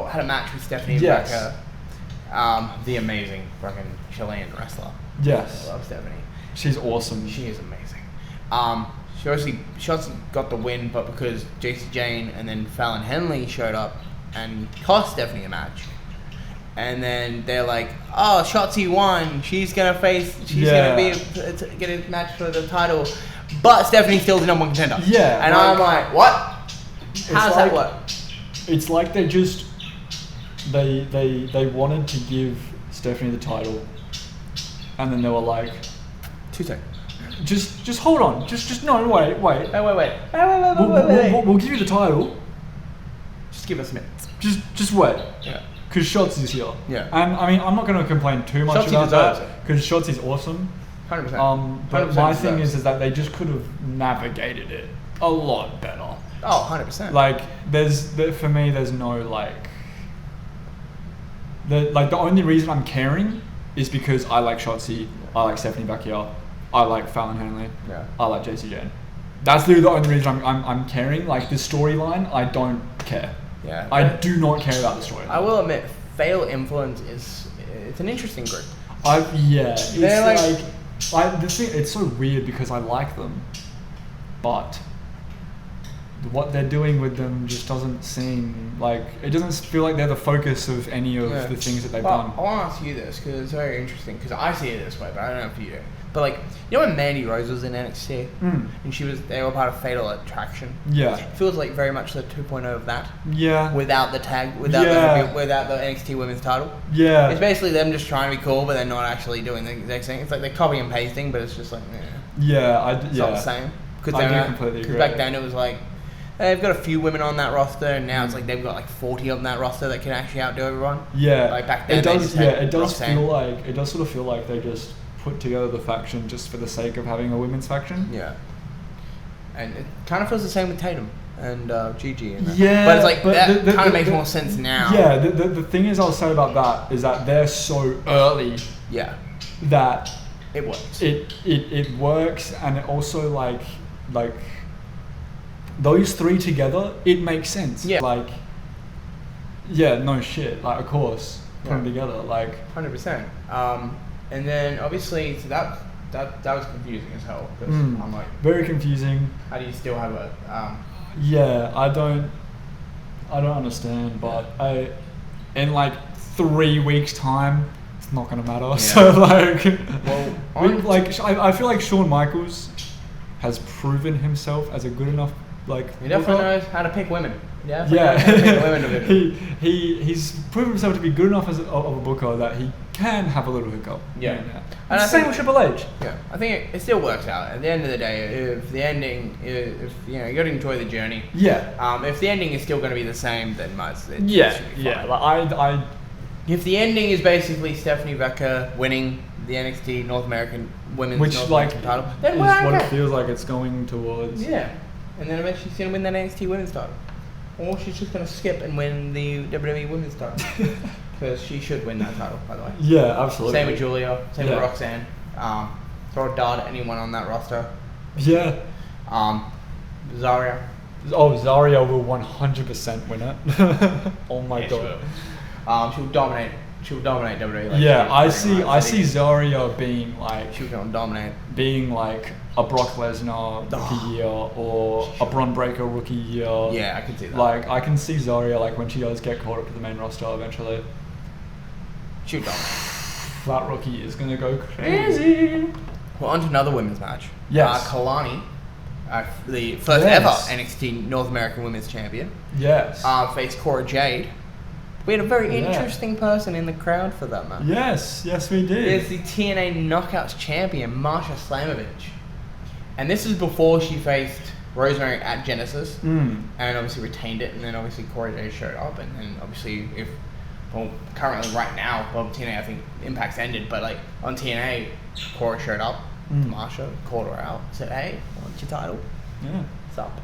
had a match with Stephanie Becker, the amazing fucking Chilean wrestler. Yes. I love Stephanie. She's awesome. She is amazing. Shotzi got the win, but because JC Jane and then Fallon Henley showed up and cost Stephanie a match. And then they're like, oh, Shotzi won. She's gonna get a match for the title. But Stephanie's still the number one contender. Yeah. And I'm like, what? How does that work? It's like they wanted to give Stephanie the title, and then they were like, 2 seconds. Just hold on. Just no, wait. Wait. We'll give you the title. Just give us a minute. Just wait. Yeah. Because Shotzi's here. Yeah. And I mean, I'm not going to complain too much about that because Shotzi's awesome. 100%. But my thing is that they just could have navigated it a lot better. Oh, 100%. Like, for me, there's no the only reason I'm caring is because I like Shotzi, I like Stephanie Becker, I like Fallon Henley, I like JC Jane. That's the only reason I'm caring. Like, the storyline, I don't care. Yeah. I do not care about the storyline. I will admit, Fatal Influence it's an interesting group. It's the thing. It's so weird because I like them, but what they're doing with them just doesn't seem like it doesn't feel like they're the focus of any of the things that they've done. I want to ask you this because it's very interesting because I see it this way, but I don't know if you do. But like, you know when Mandy Rose was in NXT and they were part of Fatal Attraction. Yeah, it feels like very much the 2.0 of that. Yeah, without the tag, without the NXT Women's title. Yeah, it's basically them just trying to be cool, but they're not actually doing the exact same. It's like they're copying and pasting, but it's just like it's not the same. I do completely agree. Because back then it was like they've got a few women on that roster, and now it's like they've got like 40 on that roster that can actually outdo everyone. Yeah, like back then it does. It does Roxanne. feel like they just put together the faction just for the sake of having a women's faction. Yeah, and it kind of feels the same with Tatum and Gigi. And yeah, but it's like that kind of makes more sense now. Yeah, the thing is, I'll say about that is that they're so early. Yeah, that it works. It works, and it also like those three together, it makes sense. Yeah, no shit. Like, of course, put them together, like 100%. And then obviously, so that was confusing as hell. Because I'm like, very confusing. How do you still have a? Yeah, I don't understand. But in like 3 weeks' time, it's not gonna matter. Yeah. So like, I feel like Shawn Michaels has proven himself as a good enough he definitely knows how to pick women. He's proven himself to be good enough of a booker that he can have a little hiccup. Yeah. And the same with Triple H. Yeah, I think it still works out. At the end of the day, if the ending, if you got to enjoy the journey. Yeah. If the ending is still going to be the same, then it's yeah. Like if the ending is basically Stephanie Becker winning the NXT North American Women's North American title, then is what it feels like it's going towards. Yeah. And then eventually she's going to win that NXT Women's title. Or she's just going to skip and win the WWE Women's title. Because she should win that title, by the way. Yeah, absolutely. Same with Julia. Same with Roxanne. Throw a dart at anyone on that roster. Yeah. Zarya. Oh, Zarya will 100% win it. Oh my god. She'll dominate. She'll dominate WWE. I see Zarya being like. She's going to dominate. Being like a Brock Lesnar rookie year or a Braun Breaker rookie year. Yeah, I can see that. Like, I can see Zarya, like, when she does get called up to the main roster eventually. She'll dominate. Flat Rocky is gonna go crazy. Well, on to another women's match. Yes. Kalani, the first ever NXT North American Women's Champion. Yes. Faced Cora Jade. We had a very interesting person in the crowd for that match. Yes, we did. It's the TNA Knockouts champion, Marsha Slamovich. And this is before she faced Rosemary at Genesis. And obviously retained it. And then obviously Cora Jade showed up. And then obviously currently right now, TNA, I think Impact's ended. But like on TNA, Cora showed up. Marsha called her out. Said, hey, what's your title? Yeah. What's up?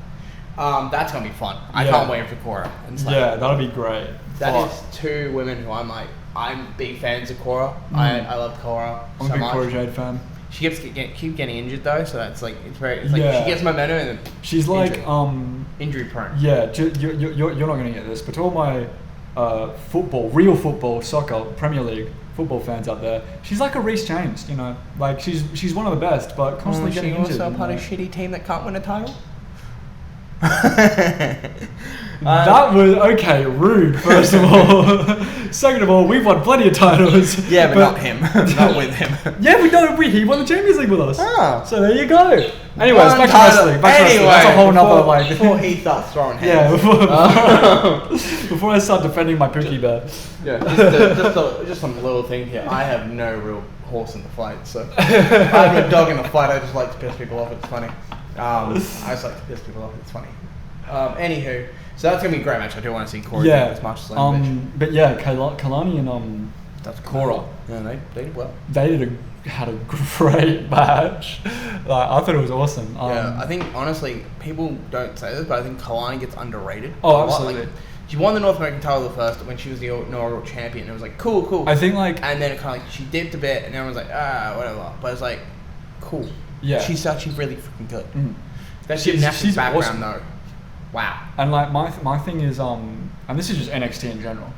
That's going to be fun. I can't wait for Cora. And that'll be great. That is two women who I'm big fans of Cora. I love Cora I'm a big Cora Jade fan. She keep getting injured though, so that's like she gets momentum and then she's like injury prone. Yeah, you're not gonna get this, but to all my real football, soccer, Premier League football fans out there, she's like a Reece James, you know, like she's one of the best, but constantly getting injured. She also part of a shitty team that can't win a title. That was rude, first of all. Second of all, we've won plenty of titles. Yeah, but not him. Not with him. Yeah, he won the Champions League with us. So there you go. Anyways, back to wrestling. That's a whole nother before he starts throwing hands. Yeah, before I start defending my Pookie Bear. Yeah, just some little thing here. I have no real horse in the fight, so I have a dog in the fight. I just like to piss people off. It's funny. I just like to piss people off. It's funny. Anywho, so that's gonna be a great match. I do want to see Cora as much as but yeah, Kalani and that's Cora. Yeah, they did well. They had a great match. I thought it was awesome. I think honestly, people don't say this, but I think Kalani gets underrated. Oh, absolutely. She won the North American title first when she was the inaugural champion. It was like cool. I think and then it kind of like she dipped a bit, and everyone's like whatever. But it's like cool. Yeah, she's actually really freaking good. That she's background awesome. though. Wow. And like my thing is and this is just NXT in general.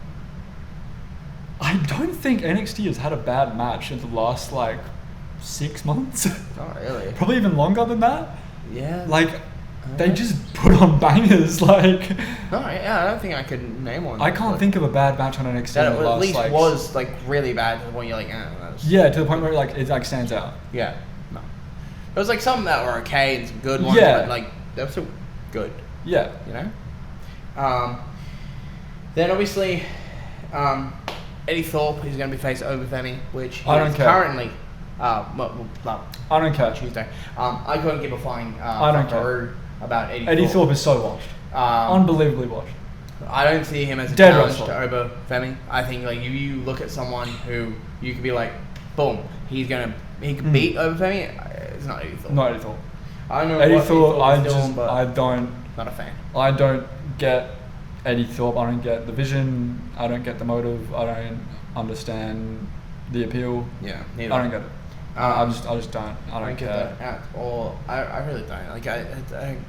I don't think NXT has had a bad match in the last 6 months. Not really. Probably even longer than that. Yeah. They just put on bangers. I don't think I could name one. I can't think of a bad match on NXT that in the last, at least was really bad to the point you're like, yeah, to the point where it stands out. Yeah. No. There was some that were okay and some good ones, but they were still good. Yeah. You know? Then obviously Eddie Thorpe is going to be facing Obafemi, which I don't care. Currently I don't care. Tuesday. I couldn't give a flying I don't care about Eddie Thorpe. Eddie Thorpe is so washed. Unbelievably washed. I don't see him as a Dead challenge wrestler. to Obafemi. I think you look at someone who you could be like, boom, he could beat Obafemi. It's not Eddie Thorpe. Not Eddie Thorpe. I don't know Eddie what Thorpe. Not a fan. I don't get Eddie Thorpe. I don't get the vision. I don't get the motive. I don't understand the appeal. Yeah, neither. I don't get it. I just don't. I don't care. Get that at all. I really don't.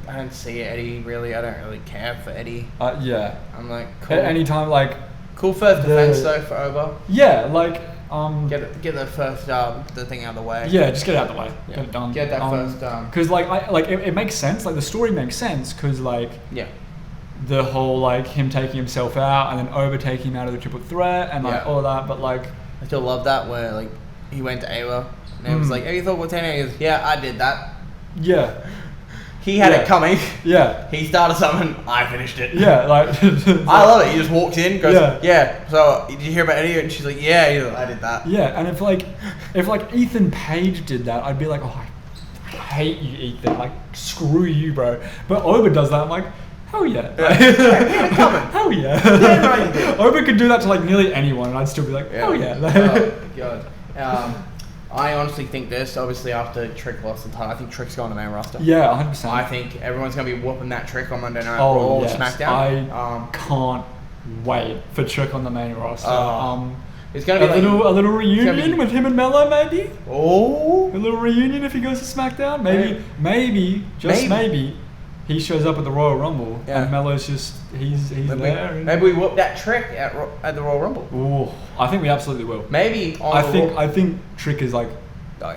I don't see Eddie really. I don't really care for Eddie. Yeah. I'm like, cool. At any time, cool first defense though for Oba. Yeah, get the first the thing out of the way. Yeah, just get it out of the way. Yeah. Get it done. Get that first because it makes sense. The story makes sense because yeah. The whole him taking himself out and then overtaking him out of the triple threat and all that, but I still love that where he went to Ayla and it was Eddie Thorpe with 10 years. Yeah, I did that. Yeah. He had it coming. Yeah. He started something. I finished it. Yeah, I love it. He just walks in, goes, yeah. So did you hear about Eddie? And she's like, yeah. He's like, I did that. Yeah, and if Ethan Page did that, I'd be like, oh, I hate you, Ethan. Screw you, bro. But Oba does that. I'm like, hell yeah. Hell yeah. Yeah, no, you did. Oba could do that to nearly anyone, and I'd still be like, hell yeah. Oh God. I honestly think this, obviously after Trick lost the title, I think Trick's going to the main roster. Yeah, 100%. I think everyone's going to be whooping that Trick on Monday Night Raw or SmackDown. I can't wait for Trick on the main roster. It's going to be a little reunion with him and Mello, maybe? Oh. A little reunion if he goes to SmackDown? Maybe, he shows up at the Royal Rumble and Mello's just, he's there. Maybe we whoop that Trick at the Royal Rumble. Ooh, I think we absolutely will. Maybe I think Trick is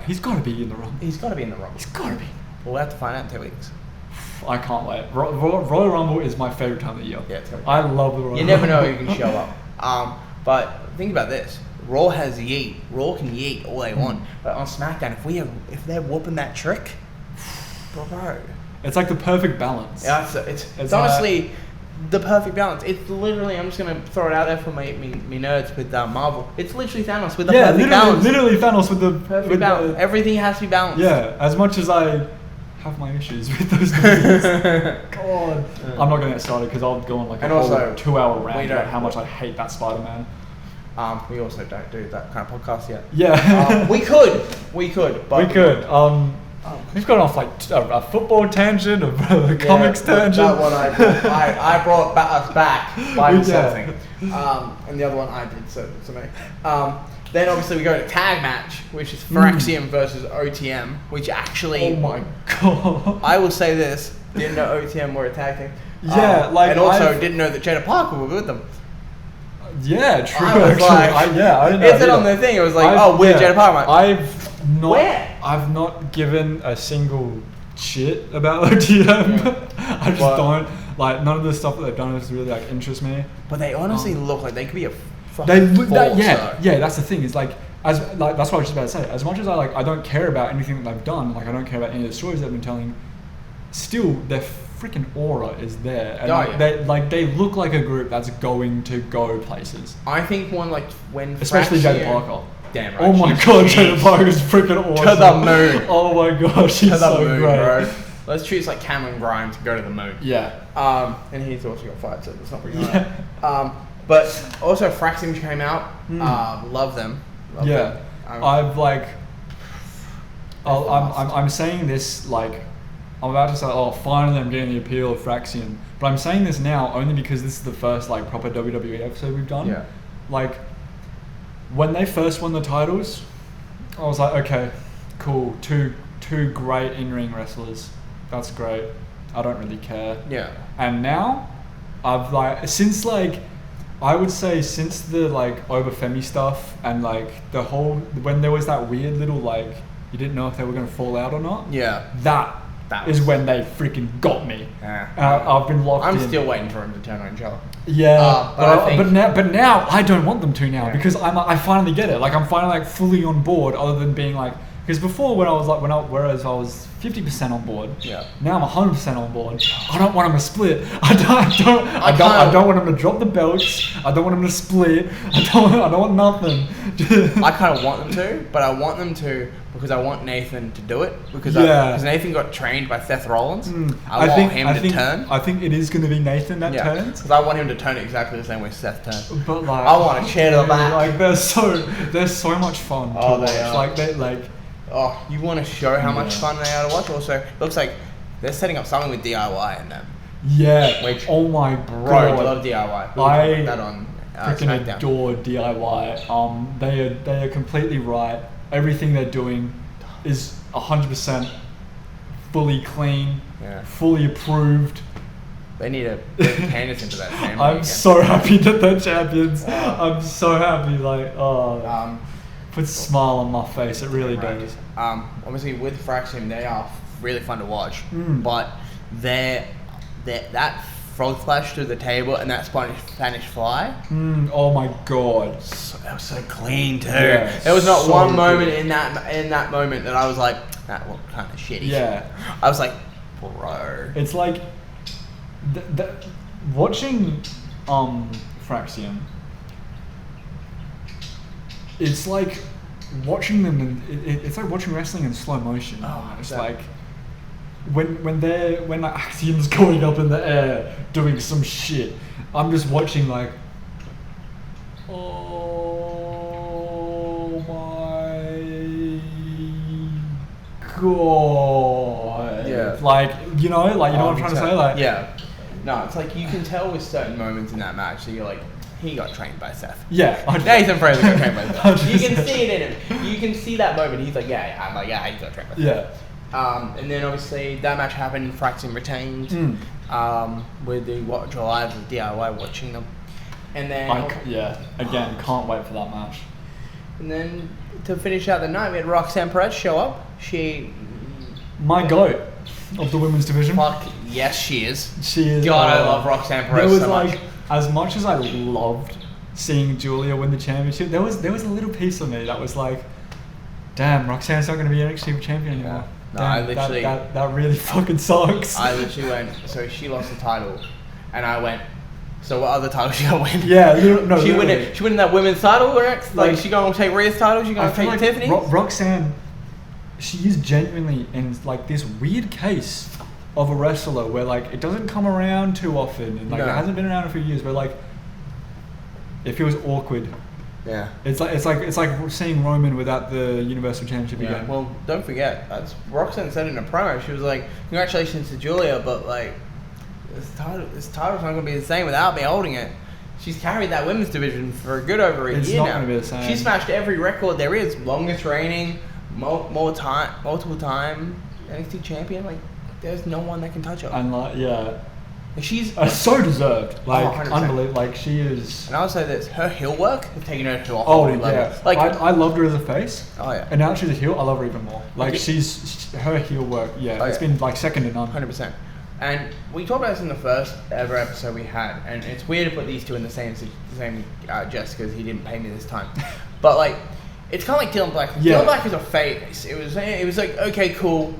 he's got to be in the Rumble. He's got to be in the Rumble. He's got to be. We'll have to find out in 2 weeks. I can't wait. Royal Rumble is my favourite time of the year. Yeah, it's gonna be. I love the Royal Rumble. You never know who can show up. But think about this. Raw has yeet. Raw can yeet all they want. But on SmackDown, if they're whooping that trick, bro. It's like the perfect balance. Yeah, it's honestly the perfect balance. It's literally, I'm just going to throw it out there for me nerds with Marvel. It's literally Thanos with the perfect balance. Literally Thanos with the perfect balance. Everything has to be balanced. Yeah, as much as I have my issues with those movies. God. I'm not going to get started because I'll go on like a whole 2-hour rant about how much I hate that Spider-Man. We also don't do that kind of podcast yet. Yeah. We could. But we could. We've gone off like a football tangent, a comics tangent. That one I brought us back by insulting. And the other one I did, so me. Then obviously we go to tag match, which is Phyraxium versus OTM, which actually... Oh my god. I will say this, didn't know OTM were a tag team. Yeah, and also didn't know that Jada Parker were with them. Yeah, true. I was I didn't know. It said on the thing, it was like, we're Jada Parker. I've not given a single shit about OTM. I just don't like none of the stuff that they've done has really like interest me. But they honestly look like they could be a yeah, that's the thing. Is like that's what I was just about to say. As much as I don't care about anything that they've done, like I don't care about any of the stories they've been telling. Still, their freaking aura is there, and they look like a group that's going to go places. I think when especially Jada Parker. Damn right. Oh my god, Jada Parker's freaking awesome. To the moon. Oh my god, she's so moon, great. Bro. Let's choose like Cameron Grimes to go to the moon. Yeah. And he's also got fired, so it's not really right. But also Phyraxium came out. Love them. Love them. I'm saying this like I'm about to say, finally I'm getting the appeal of Phyraxium. But I'm saying this now only because this is the first like proper WWE episode we've done. Yeah. Like when they first won the titles, I was like, okay, cool, two great in-ring wrestlers. That's great. I don't really care. Yeah. And now, I've since the like Over Femi stuff and like the whole when there was that weird little like you didn't know if they were gonna fall out or not. Yeah. That is when they freaking got me. Yeah. I've been locked in. I'm still waiting for him to turn on each other. Yeah, but now I don't want them to now because I finally get it. Like I'm finally like fully on board, other than being like because before whereas I was 50% on board. Yeah. Now I'm 100% on board. I don't want them to split. I don't want them to drop the belts. I don't want them to split. I don't want nothing. I kind of want them to, but I want them to because I want Nathan to do it because Nathan got trained by Seth Rollins. I want him to turn. I think it is going to be Nathan that turns because I want him to turn it exactly the same way Seth turned. But like I want a chair to the back. Like they're so much fun to watch. They are. Like they like. Oh, you want to show how much fun they are to watch? Also, it looks like they're setting up something with DIY in them. Yeah. Which, oh my god. Bro, I love DIY. I that on freaking SmackDown. adore DIY. They are completely right. Everything they're doing is 100% fully clean, fully approved. They need to bring Candice into that family I'm so happy that they're champions. I'm so happy. Like, puts a smile on my face. It really does. Obviously, with Phyraxium, they are really fun to watch. But that frog splash through the table and that Spanish fly. Oh my god. That was so clean too. Yeah, there was not so one moment good. in that moment that I was like, that looked kind of shitty. Yeah. I was like, bro. It's like watching Phyraxium. It's like watching them, and it's like watching wrestling in slow motion. It's like when Axiom's going up in the air doing some shit. I'm just watching like, oh my god. Yeah. Like you know what I'm trying to say. Like No, it's like you can tell with certain moments in that match that you're like. He got trained by Seth. Yeah. Nathan Fraser got trained by Seth. You can see it in him. You can see that moment. He's like, I'm like, he got trained by Seth. Yeah. And then obviously that match happened. Phyraxium retained. With the Watch Live with DIY watching them. And then... Again, can't wait for that match. And then to finish out the night, we had Roxanne Perez show up. My goat of the women's division. Fuck, yes she is. She is. God, I love Roxanne Perez so much. As much as I loved seeing Julia win the championship, there was a little piece of me that was like, damn, Roxanne's not going to be NXT champion anymore. No, damn, I literally... That really fucking sucks. I literally went, so she lost the title, and I went, so what other title she gonna win? Yeah, she winning that women's title next? Like she gonna take Rhea's title? She gonna take like Tiffany's? Roxanne, she is genuinely in like this weird case of a wrestler where like it doesn't come around too often, and like it hasn't been around in a few years. Where like it feels awkward. Yeah. It's like seeing Roman without the Universal Championship again. Well, don't forget, that's Roxanne said in a promo. She was like, "Congratulations to Julia, but like." This title's not going to be the same without me holding it. She's carried that women's division for a good over a year now. It's not going to be the same. She smashed every record there is. Longest reigning, multiple time NXT champion. Like, there's no one that can touch her. And like, yeah. She's so deserved. Like, 100%. unbelievable. Like, she is... And I'll say this. Her heel work has taken her to a whole new level. Yeah. Like, I loved her as a face. Oh, yeah. And now that she's a heel, I love her even more. Like, her heel work, it's been like second to none. 100%. And we talked about this in the first ever episode we had, and it's weird to put these two in the same just because he didn't pay me this time. But like, it's kind of like Dylan Black. Yeah. Dylan Black is a face. It was like, okay, cool,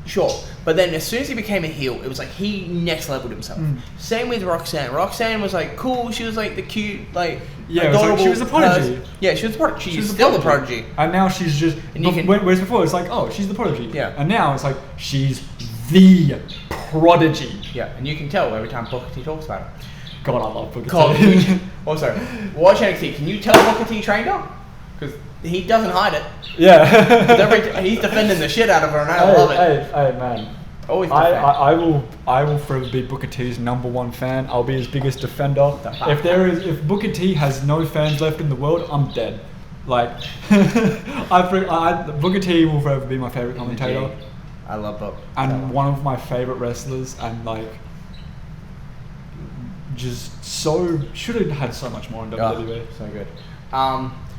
sure. But then as soon as he became a heel, it was like he next leveled himself. Same with Roxanne. Roxanne was like cool. She was like the cute, like adorable. She was the prodigy. Yeah, she was the prodigy. She's still the prodigy. And now she's just. And whereas before it's like, oh, she's the prodigy. Yeah. And now it's like she's the prodigy. Yeah, and you can tell every time Booker T talks about it. God, I love Booker T. Also, watch NXT. Can you tell Booker T trained her? Because he doesn't hide it. Yeah. He's defending the shit out of her, and I love it. Hey, man. Always I will forever be Booker T's #1 fan. I'll be his biggest defender. If Booker T has no fans left in the world, I'm dead. Like, Booker T will forever be my favorite commentator. I love Book. And one of my favorite wrestlers, and like, just should have had so much more in WWE. So good.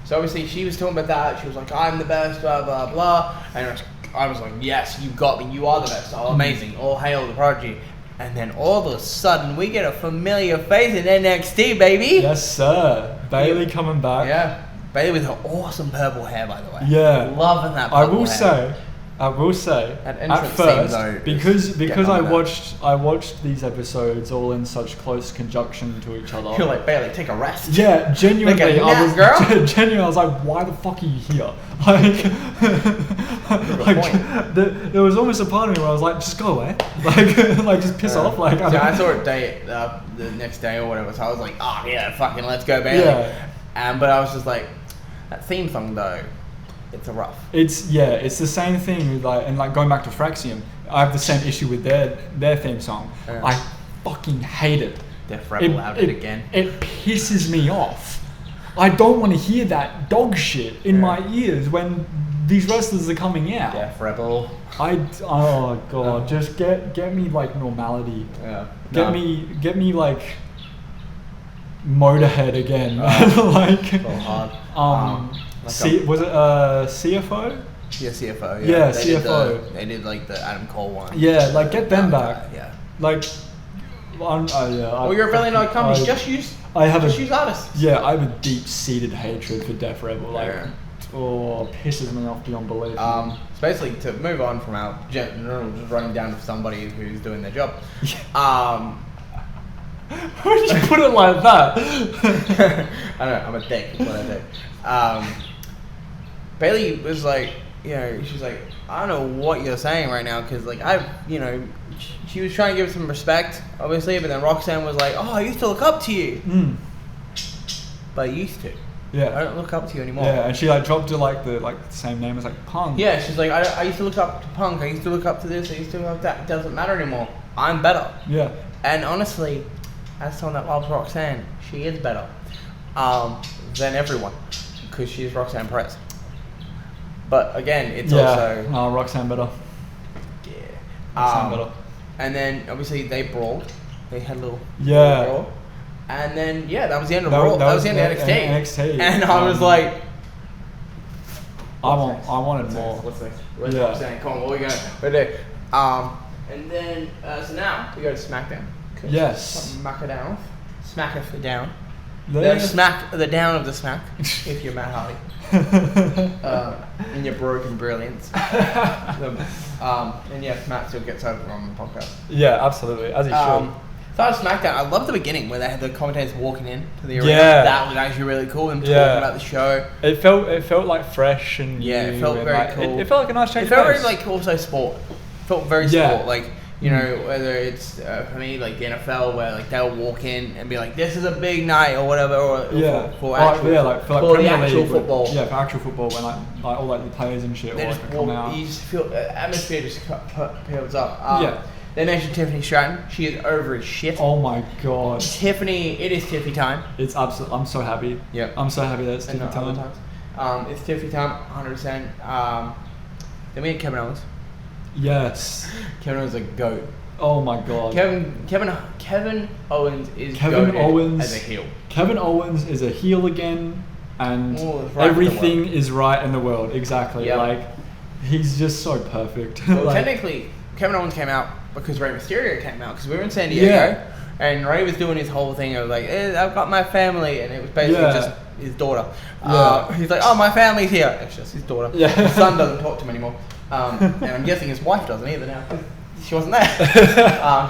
So obviously she was talking about that. She was like, "I'm the best," blah blah blah. And I was like, "Yes, you got me. You are the best. Oh, amazing. All hail the prodigy." And then all of a sudden, we get a familiar face in NXT, baby. Yes, sir. Bayley coming back. Yeah. Bayley with her awesome purple hair, by the way. Yeah. Loving that purple hair. I will say, at first, because I watched these episodes all in such close conjunction to each other. You're like, Bayley, take a rest. Yeah, genuinely, I was like, why the fuck are you here? There was almost a part of me where I was like, just go away, like just piss off. Like, I saw it the next day or whatever, so I was like, oh yeah, fucking let's go, Bayley. Yeah. But I was just like, that theme song though. It's a rough. It's the same thing with like going back to Fraxium. I have the same issue with their theme song. Yeah. I fucking hate it. Def Rebel out it again. It pisses me off. I don't want to hear that dog shit in my ears when these wrestlers are coming out. Def Rebel. Oh god, just get me like normality. Yeah. Get me like Motorhead again. Like so hard. Was it CFO? Yeah, CFO. Yeah, CFO. They did like the Adam Cole one. Yeah, like get them back. Yeah. Like, well, you're a really not company. Just use artists. Yeah, I have a deep-seated hatred for Def Rebel. Like, pisses me off beyond belief. So basically, to move on from our general, just running down to somebody who's doing their job. Why did you put it like that? I don't know. I'm a dick. That's what I do. Bayley was like, she's like, I don't know what you're saying right now, because like she was trying to give some respect, obviously, but then Roxanne was like, oh, I used to look up to you. But I used to. Yeah. I don't look up to you anymore. Yeah, and she like dropped to like the same name as like Punk. Yeah, she's like, I used to look up to Punk. I used to look up to this. I used to look up to that. It doesn't matter anymore. I'm better. Yeah. And honestly, as someone that loves Roxanne, she is better than everyone, because she's Roxanne Perez. But again, it's also... Roxanne better. Yeah. Roxanne better. And then, obviously, they brawled. They had a little brawl. And then, that was the end of Raw. That was the end of NXT. And I was like... I wanted more. What's next? Where's Roxanne? Come on, what are we going to do? And then, so now, we go to SmackDown. Yes. Smack her down. the down of the smack, if you're Matt Hardy. In your broken brilliance. And yes, Matt still gets over on the podcast. Yeah, absolutely, as he should. So SmackDown, I love the beginning where they had the commentators walking in to the arena. Yeah. That was actually really cool, and talking about the show. It felt like fresh and new. It felt very cool. It felt like a nice change. It felt very like also sport. It felt very sport. Like, you know, whether it's for me like the NFL where like they'll walk in and be like, "This is a big night" or whatever, or for the actual football. Yeah, for actual football when like all like the players and shit all come out. You just feel atmosphere just builds up. They mentioned Tiffany Stratton. She is over as shit. Oh my god. Tiffany, it is Tiffy time. It's absolutely. I'm so happy. Yeah. I'm so happy that it's Tiffy time. It's Tiffy time, 100%. Then we had Kevin Owens. Yes. Kevin Owens is a goat. Oh my god. Kevin Owens is as a heel. Kevin Owens is a heel again, and everything is right in the world. Exactly. Yep. Like, he's just so perfect. Well, technically, Kevin Owens came out because Rey Mysterio came out, because we were in San Diego, and Rey was doing his whole thing of like, I've got my family, and it was basically just his daughter. He's like, oh, my family's here. It's just his daughter. His son doesn't talk to him anymore. And I'm guessing his wife doesn't either now. She wasn't there. She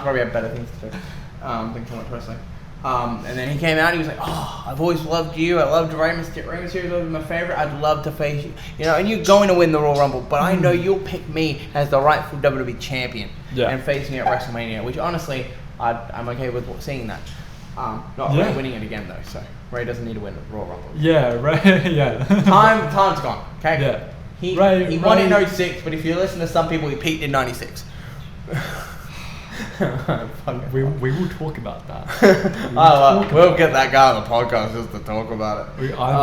probably had better things to do than come up wrestling. And then he came out and he was like, oh, I've always loved you. I loved Rey Mysterio. Rey Mysterio was my favorite. I'd love to face you. You know, and you're going to win the Royal Rumble, but I know you'll pick me as the rightful WWE champion and face me at WrestleMania, which honestly, I'm okay with seeing that. Not Rey winning it again though, so Rey doesn't need to win the Royal Rumble. Yeah, Rey, Time's gone, okay? Yeah. He won in 06, but if you listen to some people, he peaked in 96. we will talk about that. We'll get that guy on the podcast just to talk about it. I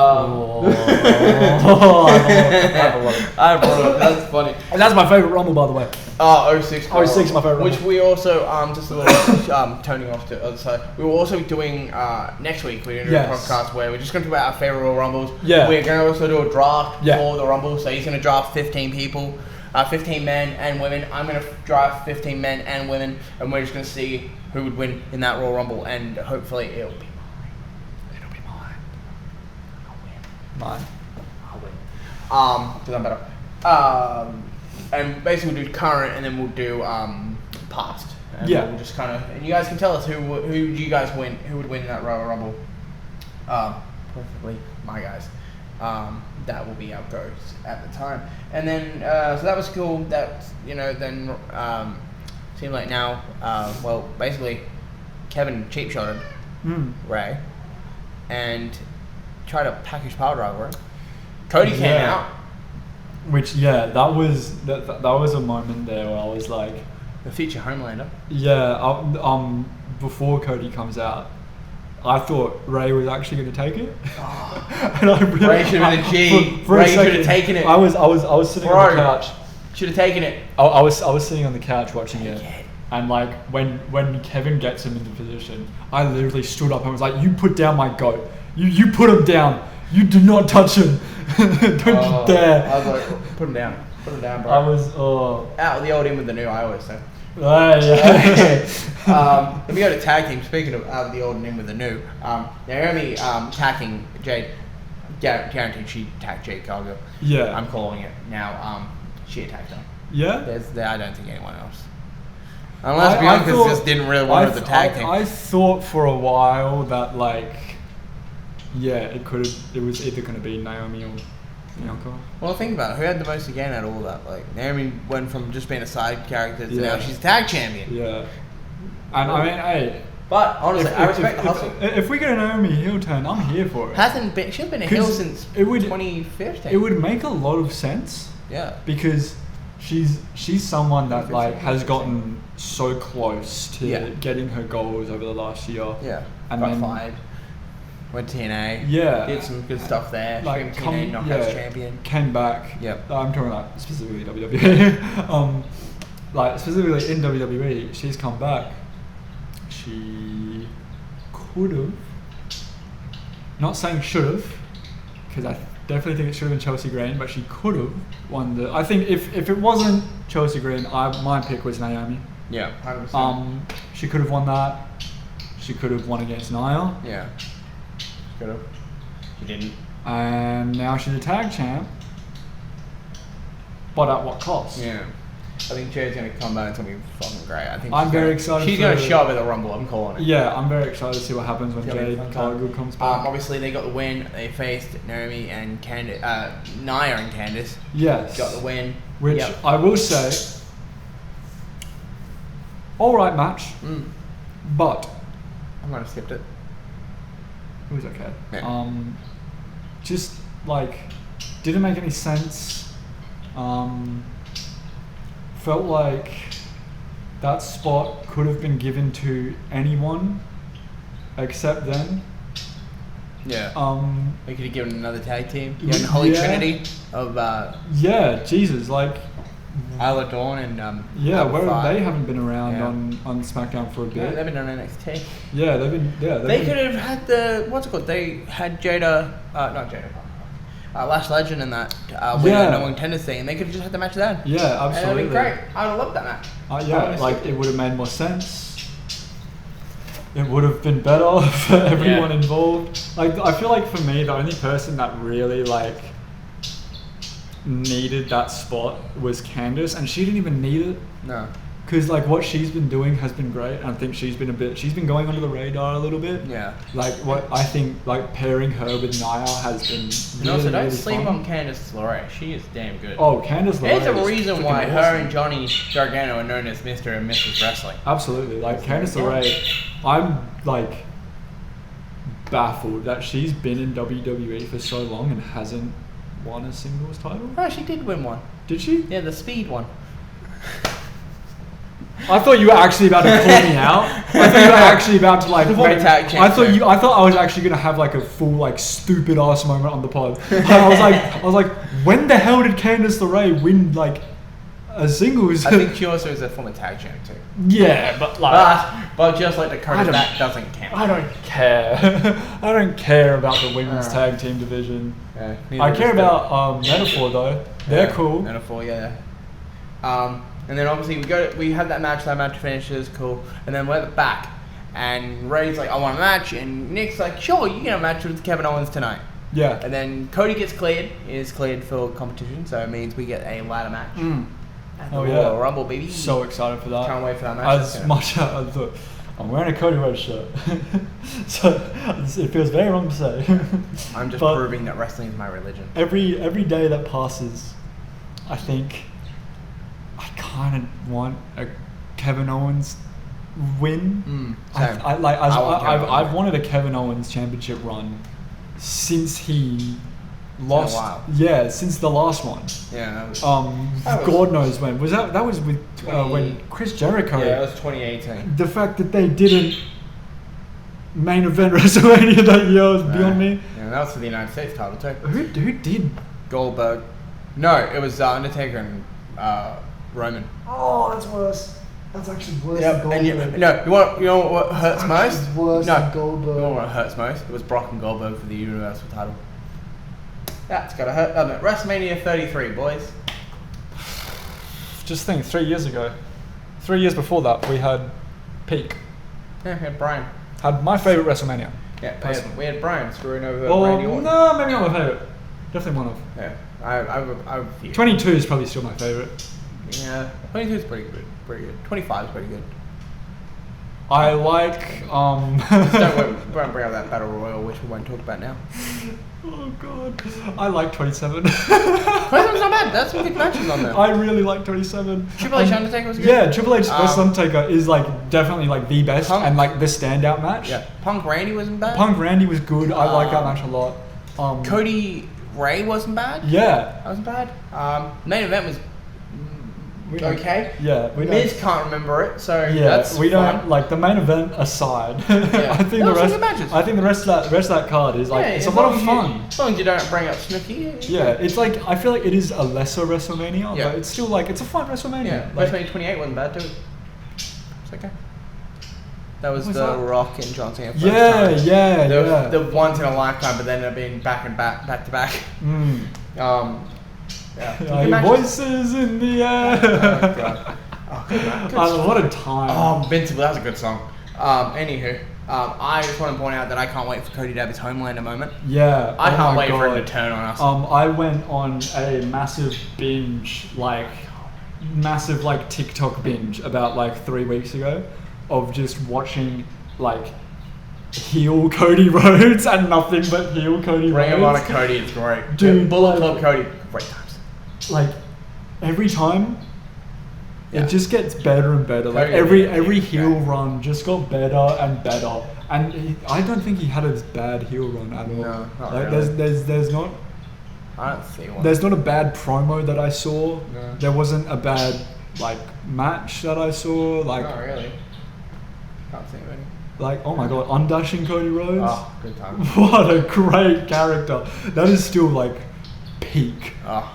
love it. That's funny. And that's my favourite Rumble, by the way. 06. 06 is my favourite Rumble. Which we also, just a little turning off to the other side, we were also doing, next week, we're going to do a podcast where we're just going to talk about our favourite Royal Rumbles. Yeah. We're going to also do a draft for the Rumble, so he's going to draft 15 people. 15 men and women. I'm going to draft 15 men and women, and we're just going to see who would win in that Royal Rumble, and hopefully it'll be mine. It'll be mine. I'll win. Because I'm better. And basically we'll do current, and then we'll do past. And we'll just kind of, and you guys can tell us who you guys win, who would win in that Royal Rumble. Preferably my guys. That will be our goals at the time. And then, so that was cool. That, then seemed like now, basically, Kevin cheap-shotted Rey and tried to package power driver. Cody came out. Which, that was a moment there where I was like... The future Homelander. Yeah, before Cody comes out, I thought Rey was actually going to take it. And I really, Rey should have been a G. Rey should have taken it. I was sitting on the couch. Should have taken it. I was sitting on the couch watching it. And like when Kevin gets him into position, I literally stood up and was like, "You put down my goat. You put him down. You do not touch him. Don't you dare." I was like, "Put him down. Put him down, bro." I was out of the old in with the new. I always say. Yeah. Then we go to tag team. Speaking of out of the old and in with the new, Naomi tagging Jade. Guaranteed she tagged Jade Cargill. Yeah. I'm calling it now. She attacked her. Yeah. I don't think anyone else. Unless Bianca just didn't really want the tag team. I thought for a while that it was either going to be Naomi or Bianca. Well, think about it. Who had the most to gain out of all that? Like, Naomi went from just being a side character to now she's tag champion. Yeah. And I mean, hey. But honestly, I respect the hustle. If we get a Naomi heel turn, I'm here for it. She's been a heel since 2015. It would make a lot of sense. Yeah. Because she's someone that has gotten so close to getting her goals over the last year. Yeah. And got fired. Went to TNA. Yeah. Did some good stuff there. Like TNA Knockouts champion. Came back. Yep. I'm talking about specifically WWE. Specifically in WWE, she's come back. She could have. Not saying should have, because I definitely think it should have been Chelsea Green, but she could have won I think if it wasn't Chelsea Green, my pick was Naomi. Yeah, 100%. She could have won that. She could have won against Nia. Yeah. Could have. She didn't. And now she's a tag champ. But at what cost? Yeah. I think Jade's going to come back and it's going to be fucking great. I think I'm very excited. She's going to show up at the Rumble. I'm calling it. Yeah, I'm very excited to see what happens when Jade Cargill comes back. Obviously, they got the win. They faced Naomi and Candice, Nia and Candice. Yes. Got the win. Which I will say, all right match, but I might have skipped it. It was okay. Yeah. Just like didn't make any sense. Felt like that spot could have been given to anyone except them. Yeah. They could have given another tag team. Yeah, and Holy Trinity of yeah, Jesus, like Isla Dawn and they haven't been around on SmackDown for a bit. Yeah, they've been on NXT. Yeah, they've been. They could have had They had Last Legend and that win the no contenders thing, and they could have just had the match then. Yeah, absolutely. And it would be great. I would have loved that match. Like it would have made more sense. It would have been better for everyone involved. Like I feel like for me, the only person that really like needed that spot was Candice, and she didn't even need it. No. Because like what she's been doing has been great, and I think she's been going under the radar a little bit. Yeah. Like what I think like pairing her with Nia has been really, and also don't sleep fun. on Candice LeRae. She is damn good. Oh, Candice LeRae. There's a reason why her and Johnny Gargano are known as Mr. and Mrs. Wrestling. Absolutely. Like Candice LeRae, I'm like baffled that she's been in WWE for so long and hasn't won a singles title. No, she did win one. Did she? Yeah, the Speed one. I thought you were actually about to call me out. I thought you were actually about to like. I thought I was actually gonna have like a full like stupid ass moment on the pod. I was like, when the hell did Candice LeRae win like a singles? I think she also is a former tag champ too. Yeah, but like, but just like Dakota, that doesn't count. I don't care. I don't care about the women's tag team division. Yeah, I care about Metaphor though. They're cool. Metaphor, yeah. And then obviously we had that match finishes, cool. And then we're at the back, and Ray's like, I want a match, and Nick's like, sure, you can have a match with Kevin Owens tonight. Yeah. And then Cody is cleared for competition, so it means we get a ladder match. At the Royal Rumble, baby. So excited for that. Can't wait for that match. As much as I thought, I'm wearing a Cody Rhodes shirt, so it feels very wrong to say. I'm just proving that wrestling is my religion. Every day that passes, I think I kind of want a Kevin Owens win. I've wanted a Kevin Owens championship run since he lost. Yeah, since the last one. Yeah. God knows when. That was with when Chris Jericho. Yeah, it was 2018. The fact that they didn't main event WrestleMania that year was beyond me. Yeah, that was for the United States title too. Who did? Goldberg. No, it was Undertaker and Roman. Oh, that's worse. That's actually worse than Goldberg. And you know what hurts most? Worse than Goldberg. You know what hurts most? It was Brock and Goldberg for the Universal title. That's gotta hurt, doesn't it? WrestleMania 33, boys. Just think, 3 years ago. 3 years before that, we had Peak. Yeah, we had Bryan. Had my favourite WrestleMania. Yeah, we had Bryan screwing over Randy Orton. No, maybe not my favourite. Definitely one of. Yeah, I would 22 is probably still my favourite. Yeah, 22 is pretty good. 25 is pretty good. I like. Don't bring up that Battle Royal, which we won't talk about now. Oh god, I like 27. 27's not bad. That's some good matches on there. I really like 27. Triple H Undertaker was good. Yeah, Triple H vs Undertaker is like definitely like the best and like the standout match. Yeah, Punk Randy wasn't bad. Punk Randy was good. I like that match a lot. Cody Ray wasn't bad. Yeah, that wasn't bad. Main event was okay. Yeah, Miz can't remember it, so that's don't like the main event aside. Yeah. I think the rest of that card is like it's a lot of fun. As long as you don't bring up Snooki. Yeah, it's like I feel like it is a lesser WrestleMania, but it's still like it's a fun WrestleMania. Yeah, like, WrestleMania 28 wasn't bad too. It's okay. That was The Rock and John Cena. The once in a lifetime, but then they've been back to back. Yeah. Voices in the air. Oh god. What a time. Oh, Invincible. That was a good song. Anywho, I just want to point out that I can't wait for Cody to have his Homelander moment. Yeah. I can't wait for him to turn on us. I went on a massive binge, massive TikTok binge about 3 weeks ago of just watching heel Cody Rhodes and nothing but heel Cody Bring Rhodes. him on a Cody, it's great. Dude, Bullet Club Cody, great times. Every time, Yeah. it just gets better and better. Cody, Every heel run just got better and better. And I don't think he had a bad heel run at all. No, not really. There's not. I don't see one. There's not a bad promo that I saw. No. There wasn't a bad match that I saw. Not really. Can't see any. Oh my god, undashing Cody Rhodes. Oh, good time. What a great character. That is still peak. Oh.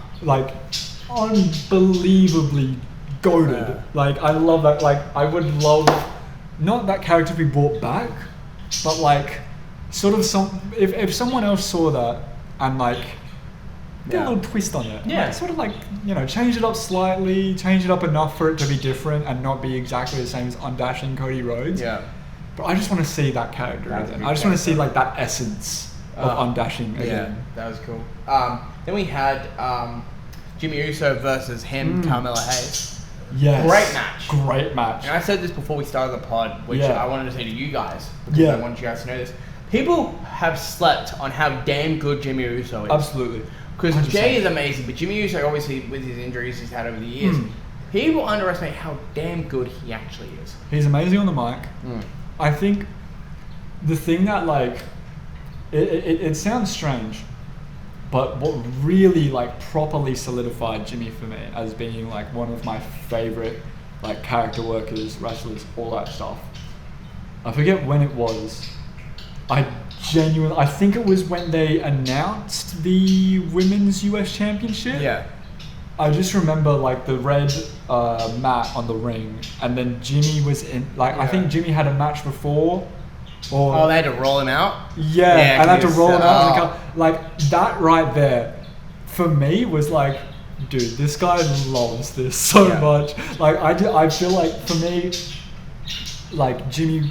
Unbelievably goated. Yeah. I love that. I would love not that character to be brought back, but sort of if someone else saw that and did a little twist on it. Yeah. Sort of change it up slightly, change it up enough for it to be different and not be exactly the same as undashing Cody Rhodes. Yeah. But I just want to see that character again. I just want to see that essence of undashing again. Yeah, that was cool. Then we had Jimmy Uso versus him, Carmella Hayes. Yes. Great match. And I said this before we started the pod, which I wanted to say to you guys, because I wanted you guys to know this. People have slept on how damn good Jimmy Uso is. Absolutely. Because Jay is amazing, but Jimmy Uso, obviously, with his injuries he's had over the years, people underestimate how damn good he actually is. He's amazing on the mic. I think the thing that it sounds strange, but what really properly solidified Jimmy for me as being one of my favorite character workers, wrestlers, all that stuff. I forget when it was. I think it was when they announced the Women's US Championship. Yeah. I just remember the red mat on the ring, and then Jimmy was in. I think Jimmy had a match before. Or they had to roll him out. Yeah, and I had to roll him out. That right there, for me was dude, this guy loves this so much. I feel for me, Jimmy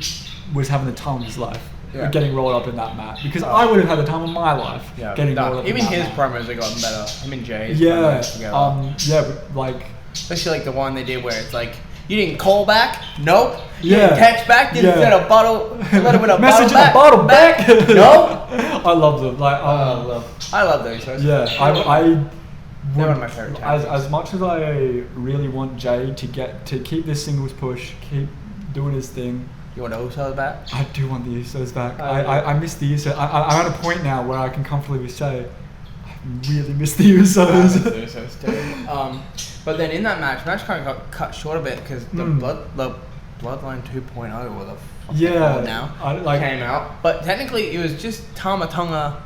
was having the time of his life. Yeah. Getting rolled up in that mat, because I would have had the time of my life getting rolled up. Even in that his mat. promos have gotten better. Him and Jay's promos together. But especially the one they did where it's you didn't call back, nope. You Yeah. didn't text back, didn't send a bottle, a little bit of message in a bottle bottle back. Nope. I love them. I love those shows. Yeah, They're one of my favorite times. As much as I really want Jay to keep this singles push, keep doing his thing. You want the Usos back? I do want the Usos back. I miss the Usos. I'm at a point now where I can comfortably say I really miss the Usos. I miss the Usos too. But then in that match kind of got cut short a bit because the Bloodline 2.0 or the fuck they call it now came out. But technically it was just Tama Tonga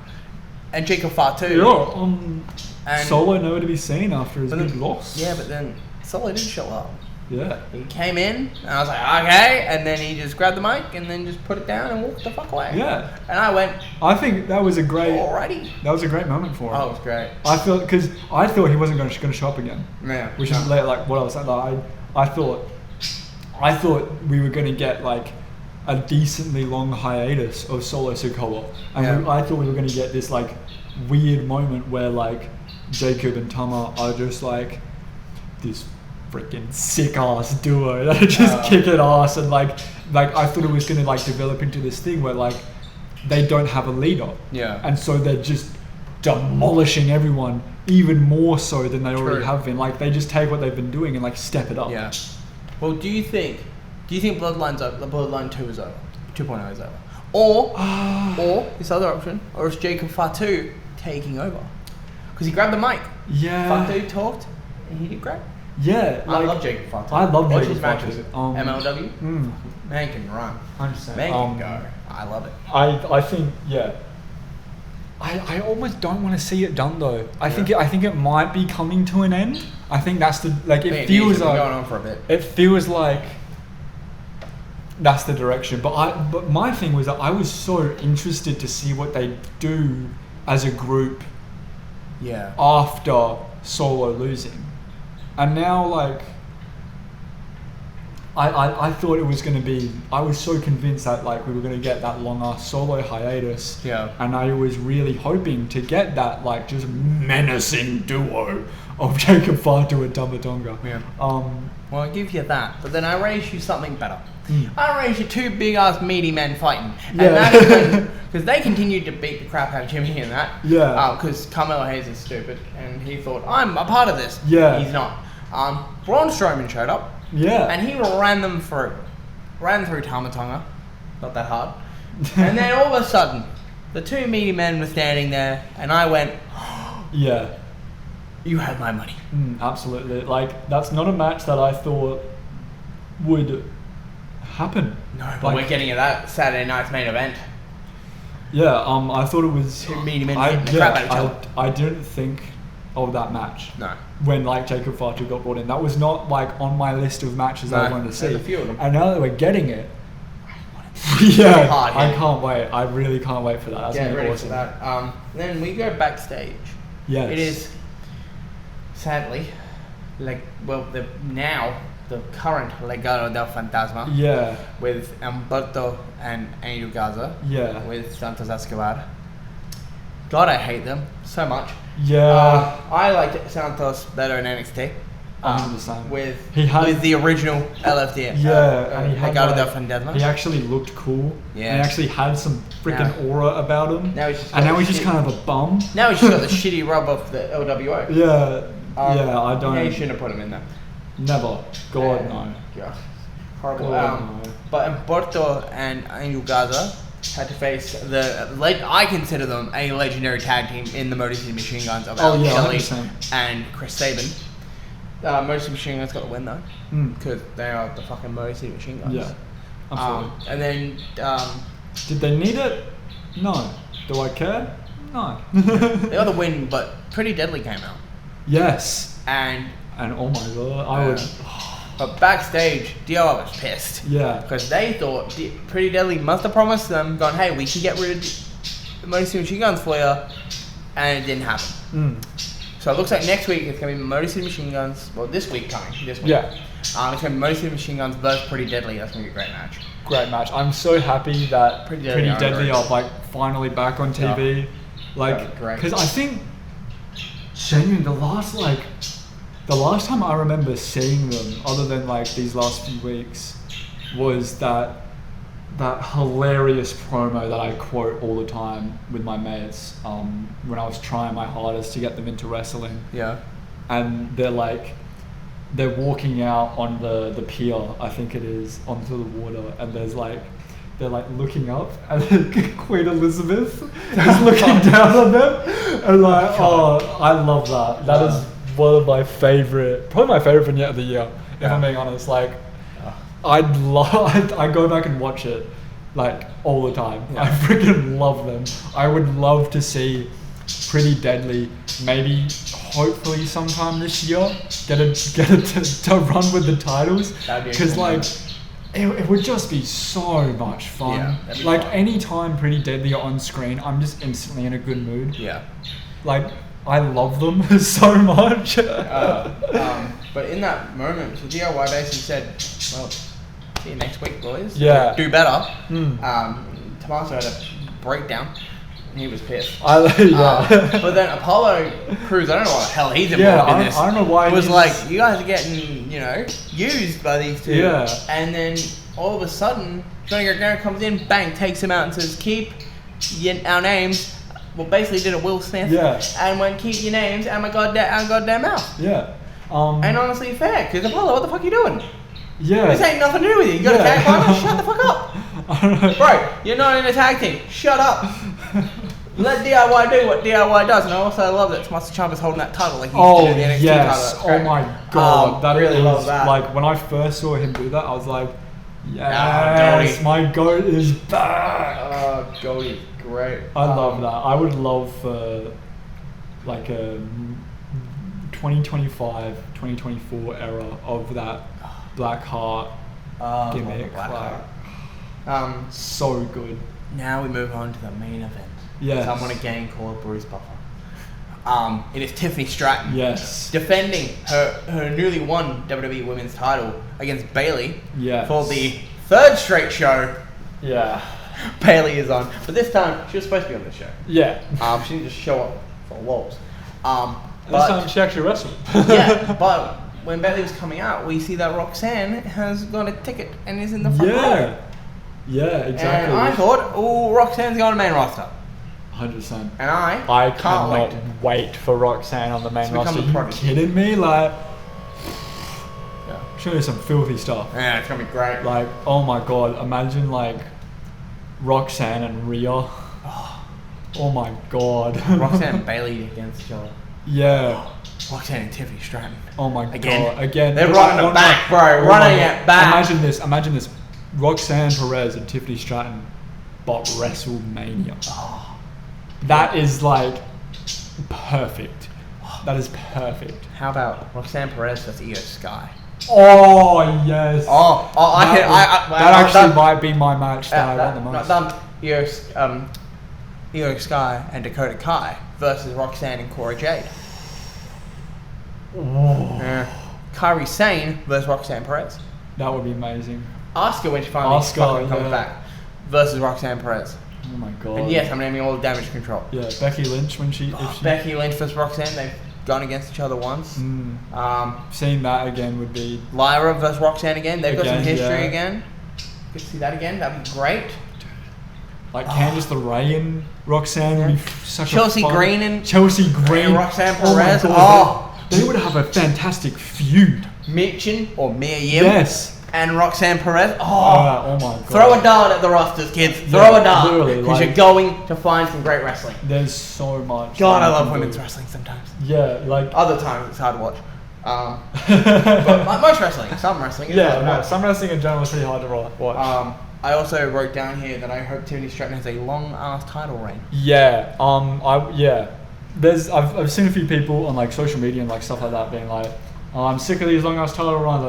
and Jacob Fatu. Yeah, Solo nowhere to be seen after his big loss. Yeah, but then Solo didn't show up. Yeah. He came in, and I was like, okay, and then he just grabbed the mic and then just put it down and walked the fuck away. Yeah. And I went, I think that was a great... Alrighty. That was a great moment for him. Oh, it was great. Because I thought he wasn't going to show up again. Yeah. Which is what I was saying. I thought we were going to get a decently long hiatus of Solo Sikoa. And I thought we were going to get this weird moment where Jacob and Tama are just this freaking sick ass duo that just kicking ass, and I thought it was gonna develop into this thing where they don't have a leader, and so they're just demolishing everyone even more so than they already have been. They just take what they've been doing and step it up. Yeah. Well, do you think Bloodline's over? The Bloodline 2 is over. 2.0 is over. Or this other option, or is Jacob Fatu taking over? Because he grabbed the mic. Yeah. Fatu talked, and he did great. Yeah, I love Jacob Fatu. I love Watch Jacob his matches. Fatu. MLW. Man can run. 100%. Man can go. I love it. I think I almost don't want to see it done though. I think it might be coming to an end. I think that's the it feels like going on for a bit. It feels like that's the direction. But my thing was that I was so interested to see what they do as a group. Yeah. After Solo losing. And now I thought it was going to be, I was so convinced that like we were going to get that long ass solo hiatus. Yeah. And I was really hoping to get that like just menacing duo of Jacob Fatu and Tama Tonga. Yeah. Well, I give you that, but then I raise you something better. I raise you two big ass meaty men fighting, and that's because they continued to beat the crap out of Jimmy in that. Yeah. Because Carmelo Hayes is stupid, and he thought I'm a part of this. Yeah. He's not. Braun Strowman showed up. Yeah. And he ran through Tama Tonga, not that hard. And then all of a sudden, the two meaty men were standing there, and I went, yeah. You had my money. Absolutely. Like, that's not a match that I thought would happen. No, but we're getting at that Saturday night's main event. Yeah, I thought it was... Two meaty men hitting the crap out of each other. I didn't think of that match. No. When, like, Jacob Fatu got brought in. That was not, like, on my list of matches I wanted to see. There's a few of them. And now that we're getting it... yeah, hard, I can't wait. I really can't wait for that. That's Get ready awesome. for that. Then we go backstage. Yes. It is, sadly, the current Legado del Fantasma. Yeah. With Humberto and Angel Garza. Yeah. With Santos Escobar. God, I hate them so much. Yeah. I liked Santos better in NXT. 100%. With the original LFD. Yeah. And he had Legado del Fantasma. He actually looked cool. Yeah. And he actually had some freaking aura about him. Now he's just kind of a bum. Now he's just got the shitty rub of the LWO. Yeah. I don't... Yeah, you shouldn't have put him in there. Never. God, no. Yeah. Horrible. God, no. But Humberto and Angel Garza had to face I consider them a legendary tag team in the Motor City Machine Guns of Alex Shelley 100%. and Chris Sabin. Motor City Machine Guns got the win though, because they are the fucking Motor City Machine Guns. Yeah, absolutely. And then did they need it? No. Do I care? No. they got the win, but Pretty Deadly came out. Yes. And oh my god, I would. But backstage, DIY was pissed. Yeah. Because they thought Pretty Deadly must have promised them, going, hey, we can get rid of the Motor City Machine Guns for you. And it didn't happen. So it looks like next week it's going to be Motor City Machine Guns. Well, this week coming. Yeah. It's going to be Motor City Machine Guns versus Pretty Deadly. That's going to be a great match. Great match. I'm so happy that Pretty Deadly are like finally back on TV. Yeah. Like, because I think, genuinely, the last time I remember seeing them, other than like these last few weeks, was that hilarious promo that I quote all the time with my mates when I was trying my hardest to get them into wrestling. Yeah. And they're walking out on the pier, I think it is, onto the water, and they're looking up, and Queen Elizabeth is looking down on them, and I love that. That is one of my probably my favorite vignette of the year, if I'm being honest. Like, I go back and watch it like all the time. Yeah. I freaking love them. I would love to see Pretty Deadly, maybe hopefully sometime this year, get it to run with the titles, because it would just be so much fun. Yeah, like fun. Anytime Pretty Deadly are on screen, I'm just instantly in a good mood. Yeah. Like, I love them so much. But in that moment, so DIY basically said, well, see you next week, boys. Yeah. Do better. Tommaso had a breakdown, and he was pissed. But then Apollo Crews, I don't know what the hell he's involved in this. I don't know why. It was like, you guys are getting, used by these two. Yeah. And then all of a sudden, Johnny Gargano comes in, bang, takes him out and says, keep our names. Well, basically did a Will Smith. Yeah. And went, keep your names out my goddamn mouth. Yeah. And honestly, fair, because Apollo, what the fuck are you doing? Yeah. This ain't nothing to do with you. You got a tag partner? Shut the fuck up. Bro, you're not in a tag team. Shut up. Let DIY do what DIY does. And I also love that Tommaso Ciampa's holding that title like he used to do the NXT title. Oh my god. I really love that. Like, when I first saw him do that, I was like, yes, my goat is back. Goaty. Great. I love that. I would love like a 2025, 2024 era of that Black Heart gimmick. So good. Now we move on to the main event. Yes. Someone again called Bruce Buffer. It is Tiffany Stratton. Yes. Defending her newly won WWE Women's title against Bayley. Yes. For the third straight show. Yeah. Bayley is on. But this time, she was supposed to be on the show. Yeah. She didn't just show up for lols. This time she actually wrestled. Yeah, but when Bayley was coming out, we see that Roxanne has got a ticket and is in the front row. Yeah, exactly. And I thought, Roxanne's got a main roster. 100%. And I cannot wait for Roxanne on the main roster. Are you kidding me? Like, show you some filthy stuff. Yeah, it's gonna be great. Like, oh my god, imagine like Roxanne and Rhea. Oh my god. Roxanne and Bayley against each other. Yeah. Roxanne and Tiffany Stratton. Oh my god. Again. They're running it back, bro. Running it back. Imagine this. Roxanne Perez and Tiffany Stratton, but WrestleMania. That is like perfect. That is perfect. How about Roxanne Perez versus Io Sky? Oh yes. That actually might be my match that I want the most. Io Sky and Dakota Kai versus Roxanne and Cora Jade. Kairi Sane versus Roxanne Perez. That would be amazing. Asuka when she finally comes back versus Roxanne Perez. Oh my god. And yes, I'm naming all the Damage Control. Yeah, Becky Lynch when she. Becky Lynch versus Roxanne. They've gone against each other once. Seeing that again would be. Lyra versus Roxanne again. They've got some history again. Good to see that again. That'd be great. Like Candice LeRae and Roxanne would be such Chelsea Green and Roxanne Perez. They would have a fantastic feud. Michin or Mia Yim. Yes. And Roxanne Perez. Oh my god. Throw a dart at the rosters, kids. Throw a dart. Because you're going to find some great wrestling. There's so much. God, I love women's wrestling sometimes. Yeah, like. Other times it's hard to watch. But most wrestling. Some wrestling. Some wrestling in general is pretty hard to watch. I also wrote down here that I hope Tiffany Stratton has a long-ass title reign. Yeah. I've seen a few people on like social media and like stuff like that being like, I'm sick of these long-ass title runs.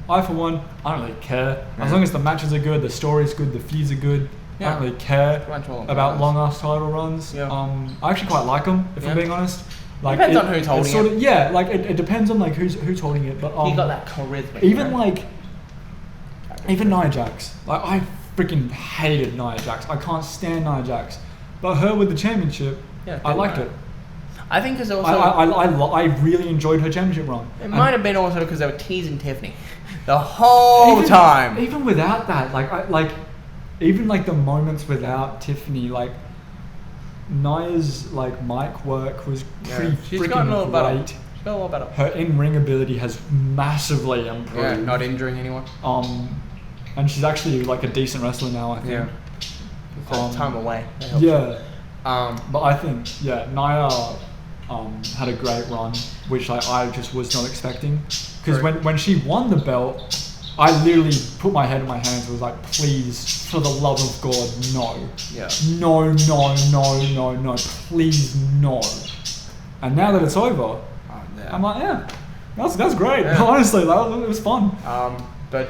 I, for one, I don't really care. As long as the matches are good, the story's good, the feuds are good, I don't really care about long-ass title runs. Yeah. I actually quite like them, if I'm being honest. Like, depends on who's holding it. It depends on like who's holding it. But you got that charisma. Even Nia Jax. Like, I freaking hated Nia Jax. I can't stand Nia Jax. But her with the championship, I liked it. I think because also I really enjoyed her championship run. It might have been also because they were teasing Tiffany the whole time. Even without that, even the moments without Tiffany, like Nia's like mic work was pretty freaking great. She's got a lot better. Her in-ring ability has massively improved. Yeah, not injuring anyone. And she's actually like a decent wrestler now, I think. Yeah. Time away. Yeah. But I think Nia had a great run, which I just was not expecting. Because when she won the belt, I literally put my head in my hands and was like, please, for the love of God, no. Yeah. No, please, no. And now that it's over, I'm like, that's great. Yeah. Honestly, it was fun. So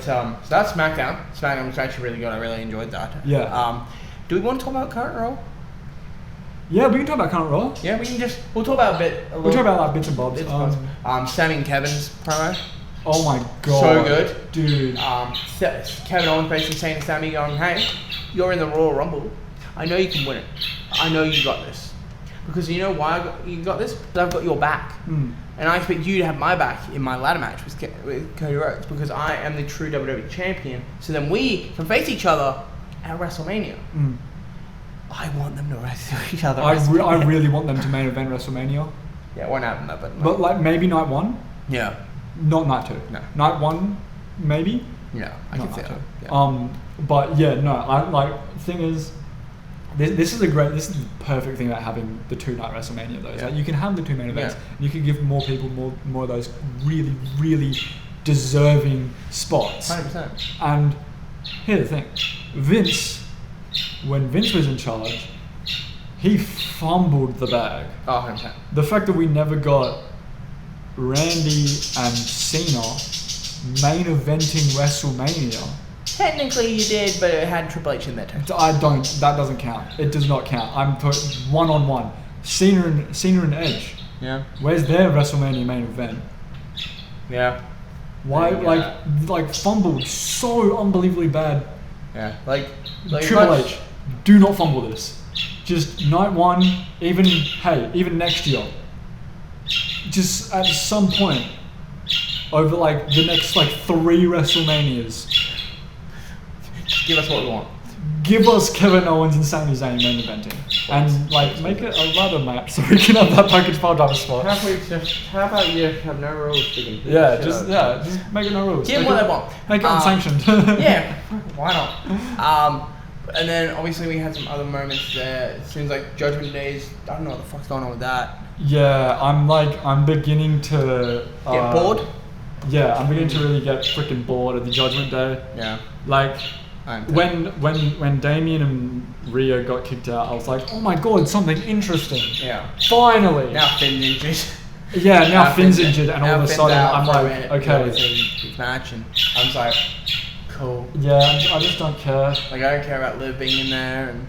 that's SmackDown. SmackDown was actually really good. I really enjoyed that. Yeah. Do we want to talk about current Raw? Yeah, we can talk about current Raw. Yeah, we'll talk about we'll talk about like bits and bobs. Sammy and Kevin's promo. Oh my god. So good. Dude. Kevin Owens basically saying to Sammy, going, hey, you're in the Royal Rumble. I know you can win it. I know you got this. Because you know why you got this? Because I've got your back. And I expect you to have my back in my ladder match with Cody Rhodes. Because I am the true WWE champion. So then we can face each other at WrestleMania. I want them to wrestle each other. I really want them to main event WrestleMania. Yeah, it won't happen though. But like maybe night one? Yeah. Not night two. No. Night one, maybe? Yeah, I can see that. Yeah. But yeah, no, thing is, this is the perfect thing about having the 2-night WrestleMania though. Like you can have the 2 main events, and you can give more people more of those really, really deserving spots. 100%. And here's the thing, when Vince was in charge, he fumbled the bag. Oh, 100%. The fact that we never got Randy and Cena main eventing WrestleMania. Technically you did, but it had Triple H in there too. That doesn't count. It does not count. I'm one-on-one. Cena and Edge. Yeah. Where's their WrestleMania main event? Yeah. Why, like fumbled so unbelievably bad. Yeah. Like Triple H, do not fumble this. Just night one, even next year. Just at some point, over like the next like 3 WrestleManias, just give us what we want. Give us Kevin Owens and Sami Zayn main eventing, and like make it a ladder match so we can have that package pile driver spot. How about you have no rules? Just make it no rules. Give them what they want. Make it unsanctioned. Yeah, why not? And then obviously we had some other moments there. It seems like Judgment Days. I don't know what the fuck's going on with that. Yeah, I'm beginning to get bored. Yeah, I'm beginning to really get freaking bored of the Judgment Day. Yeah. Like when Damien and Rhea got kicked out, I was like, oh my god, something interesting. Yeah. Finally. Now Finn's injured. Yeah, now Finn's injured, and all of a sudden I'm like, okay. His match, and I'm just like, cool. Yeah, I just don't care. Like I don't care about Liv being in there, and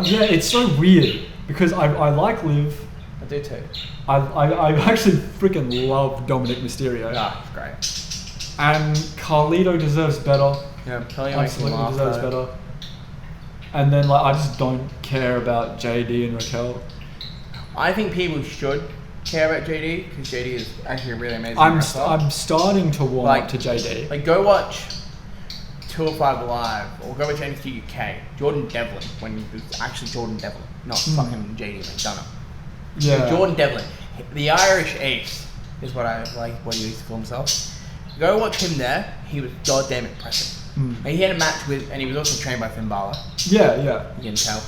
yeah, it's so weird because I like Liv. I do too. I actually freaking love Dominic Mysterio. Ah, it's great. And Carlito deserves better. Yeah, Carlito absolutely deserves better. And then like I just don't care about JD and Raquel. I think people should care about JD because JD is actually a really amazing I'm starting to warm up to JD. Like go watch 205 Live or go watch NXT UK. Jordan Devlin, when he was actually Jordan Devlin, not fucking JD McDonough. Yeah. Jordan Devlin, the Irish Ace, is what I like. What he used to call himself. Go watch him there. He was goddamn impressive. And he had a match with, and he was also trained by Finn Balor. Yeah. You can tell.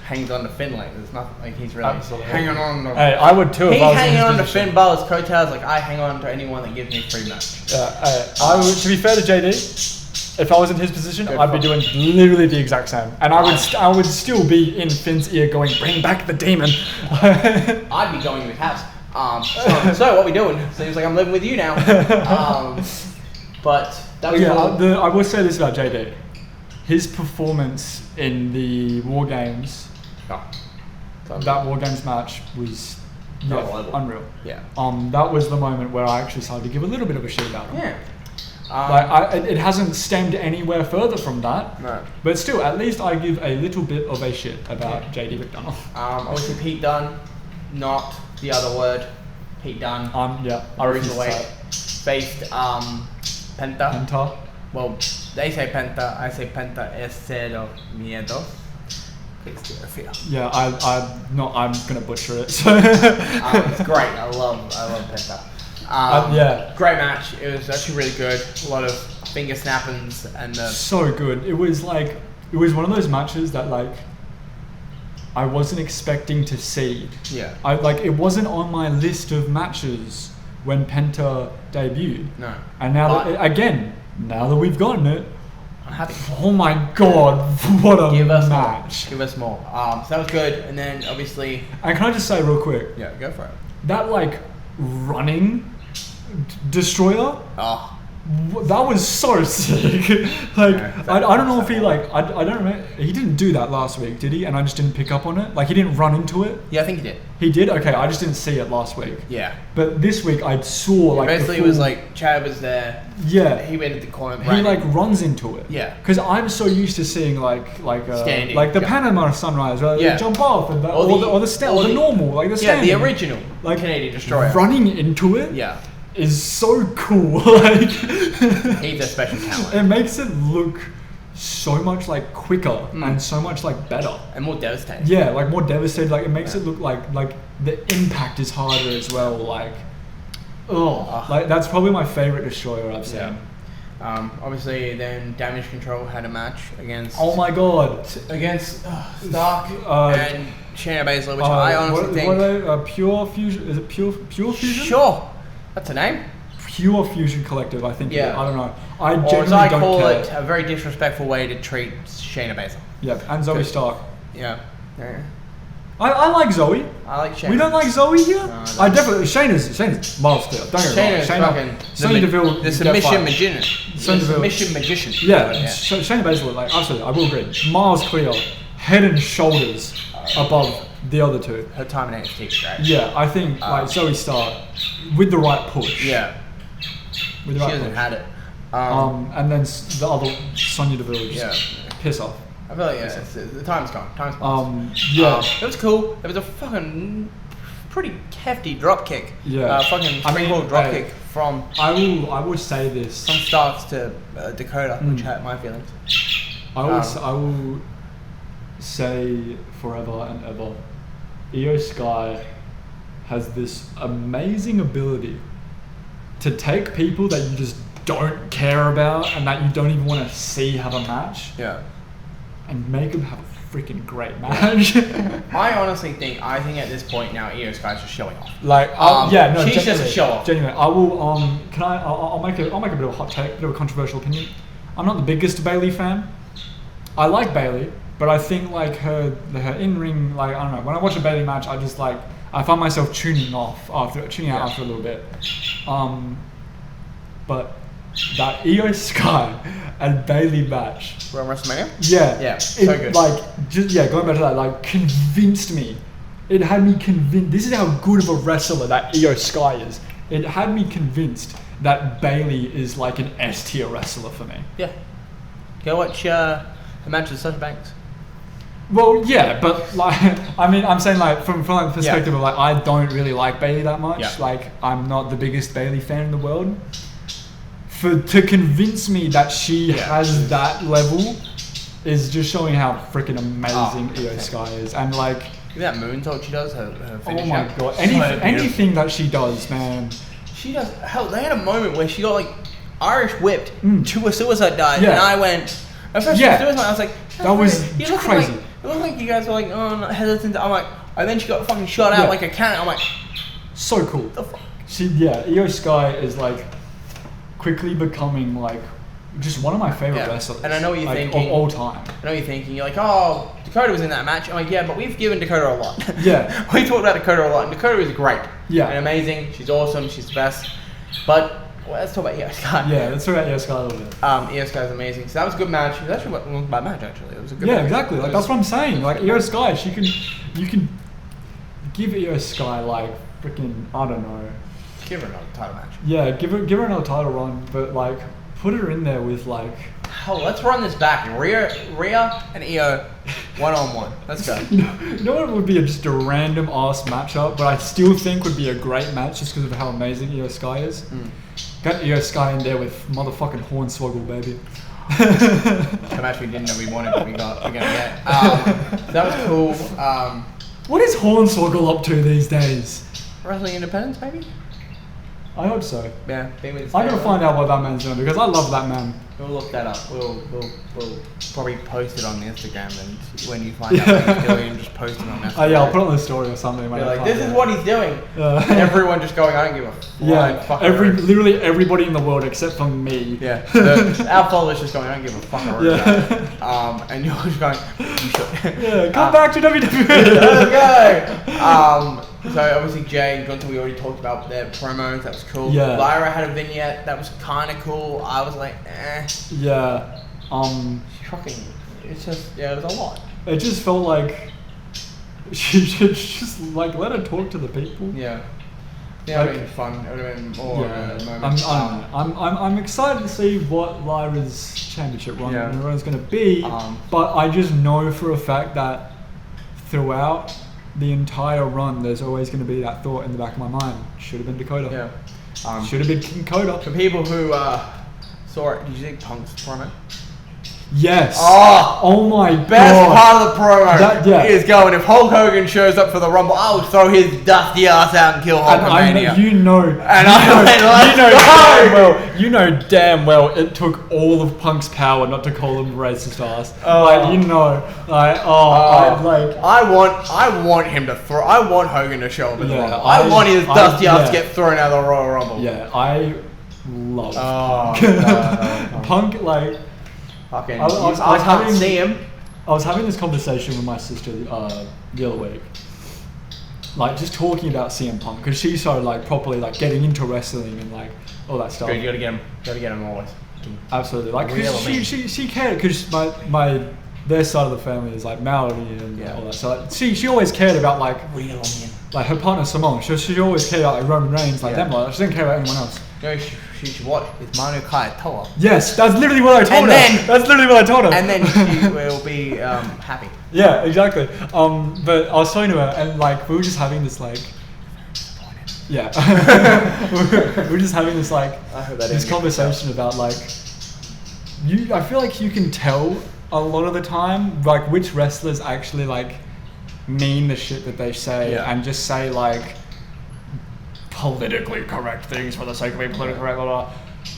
Hangs on to Finn like there's nothing. Like he's really hanging on. Hey, I would too. He's hanging on to Finn Balor's coattails like I hang on to anyone that gives me a free match. I would. To be fair to JD, if I was in his position, I'd be doing literally the exact same, and I would still be in Finn's ear going, "Bring back the demon." I'd be going to his house. So what we doing? Seems like I'm living with you now. But that was I will say this about JD. His performance in the War Games, that War Games match was unreal. Yeah. That was the moment where I actually started to give a little bit of a shit about him. Yeah. It hasn't stemmed anywhere further from that. No. But still, at least I give a little bit of a shit about JD McDonough. Obviously Pete Dunne, not the other word. Pete Dunne. I refuse to say it. Faced Penta. Well, they say Penta, I say Penta es cero miedo. It's zero fear. Yeah, I'm gonna butcher it. So. It's great. I love Penta. Great match. It was actually really good. A lot of finger snappings and so good. It was one of those matches that like I wasn't expecting to see. Yeah. It wasn't on my list of matches when Penta debuted. No. And now now that we've gotten it, I'm happy. Oh my god, what a match. Give us more. So that was good. And then obviously... And can I just say real quick? Yeah, go for it. That running destroyer... Oh. That was so sick. I don't know if he I don't remember. He didn't do that last week, did he? And I just didn't pick up on it. He didn't run into it. Yeah, I think he did. He did. Okay, I just didn't see it last week. Yeah. But this week I saw basically it was Chad was there. Yeah. He went into the corner. He runs into it. Yeah. Because I'm so used to seeing standing, the Panama Sunrise, where they jump off and the normal, the standing. Yeah, the original Canadian Destroyer. Running into it. Yeah. Is so cool. He's a special talent. It makes it look so much quicker and so much better and more devastating. Yeah, more devastating. It makes it look like the impact is harder as well. That's probably my favorite destroyer I've seen. Yeah. Obviously, then Damage Control had a match against. Oh my god! Against Stark and Shayna Baszler, which I honestly think. What are they? Pure Fusion? Is it Pure Fusion? Sure. That's a name? Pure Fusion Collective, I think. Yeah. I don't know. Or as I call it, a very disrespectful way to treat Shayna Baszler. Yeah, and Zoe Stark. Yeah. I like Zoe. I like Shayna. We don't like Zoe here? No, I definitely... Shayna's monster. Don't get me wrong. Sonya Deville... The submission magician. Submission magician. Yeah. Shayna Baszler, absolutely, I will agree. Miles clear, head and shoulders above the other two. Her time in NXT is great. Yeah, I think like Zoe Stark with the right push. Yeah. With the right she hasn't push. had it. And then the other Sonya Deville just piss off. I feel like the time's gone. Time's passed. It was cool. It was a fucking pretty hefty drop kick. Yeah. Fucking drop kick from. I will say this. From Starks to Dakota, which hurt my feelings. I will say forever and ever, Io Sky has this amazing ability to take people that you just don't care about and that you don't even want to see have a match. Yeah. And make them have a freaking great match. I honestly think at this point now Io Sky's just showing off. Like, she's just a show off. Genuinely, I will. I'll make a bit of a hot take, a bit of a controversial opinion. I'm not the biggest Bayley fan. I like Bayley, but I think like her in-ring, like I don't know. When I watch a Bayley match, I just like I find myself tuning out after a little bit. But that Io Sky and Bayley match. We're on WrestleMania? Yeah. So good. Like, going back to that, like, convinced me. It had me convinced. This is how good of a wrestler that Io Sky is. It had me convinced that Bayley is like an S tier wrestler for me. Yeah. Go watch the match with Sasha Banks. Well, yeah, but like, I mean, I'm saying like from like the perspective of like, I don't really like Bayley that much. Yeah. Like, I'm not the biggest Bayley fan in the world. To convince me that she has that level is just showing how freaking amazing Io Sky is, and like that moonsault she does, her finish. Oh my god, anything that she does, man. She does. Hell, they had a moment where she got like Irish whipped to a suicide dive, and I went. At first, I was like, that was crazy. It looked like you guys were like, not hesitant. I'm like, and then she got fucking shot out like a cannon. I'm like, so cool. The fuck? Io Sky is like quickly becoming like just one of my favorite wrestlers. And I know what you're thinking. Of all time. I know what you're thinking. You're like, oh, Dakota was in that match. I'm like, yeah, but we've given Dakota a lot. Yeah. We talked about Dakota a lot, and Dakota is great. Yeah. And amazing. She's awesome. She's the best. But let's talk about Io Sky. Yeah, let's talk about Io Sky a little bit. Io Sky's amazing. So that was a good match. It was actually not a bad match, actually. It was a good match. Yeah, exactly. Like, that's what I'm saying. Like, Io Sky, you can give Io Sky, like, freaking, I don't know. Give her another title match. Yeah, give her another title run, but, like, put her in there with, like... Hell, let's run this back. Rhea and Io, one-on-one. Let's go. You know what would be just a random ass matchup, but I still think would be a great match just because of how amazing Io Sky is? Got Io Sky in there with motherfucking Hornswoggle, baby. A match we didn't know we wanted, but we're gonna get. That was cool. What is Hornswoggle up to these days? Wrestling Independence, maybe? I hope so. Yeah, I gotta find out what that man's doing because I love that man. We'll look that up. We'll probably post it on the Instagram, and when you find out what he's doing, just post it on Instagram. Oh yeah, I'll put it on the story or something. You're like, this is what he's doing. And everyone just going, I don't give a fuck. Literally everybody in the world except for me. Yeah, our followers just going, I don't give a fuck. And you're just going, you should. Yeah, come back to WWE. Let's go. So obviously Jay and Gunther, we already talked about their promos. That was cool. Yeah. Lyra had a vignette that was kind of cool. I was like, eh. Yeah. Shocking. It's just, it was a lot. It just felt like she should just like let her talk to the people. Yeah. Yeah, it would have been fun. It would have been more of a moment. I'm excited to see what Lyra's championship run is going to be, but I just know for a fact that throughout the entire run, there's always going to be that thought in the back of my mind. Should have been Dakota. Yeah. Should have been King Coda. For people who saw it, did you think Punk's promo? Yes. Oh my best god. Part of the promo is going, if Hulk Hogan shows up for the Rumble, I'll throw his dusty ass out and kill Hulkamania. You know damn well it took all of Punk's power not to call him racist ass. I want him to throw. I want Hogan to show up in the Rumble. I want his dusty ass to get thrown out of the Royal Rumble. Yeah, I love Punk. Punk, like. Okay, I can't see him. I was having this conversation with my sister the other week, like just talking about CM Punk because she's so like properly like getting into wrestling and like all that stuff. Good, you gotta get him always. Absolutely, like cause she cared because my their side of the family is like Maori and all that. So like, she always cared about like her partner Simone. She always cared about like Roman Reigns, like them. Like, she didn't care about anyone else. No, she should watch is Manu Kayatoa. Yes, that's literally what I told her. And then she will be happy. Yeah, exactly. But I was talking to her, and like we were just having this like. Yeah, we're just having this like this conversation about like I feel like you can tell a lot of the time like which wrestlers actually like mean the shit that they say and just say like politically correct things for the sake of being politically correct, blah, blah.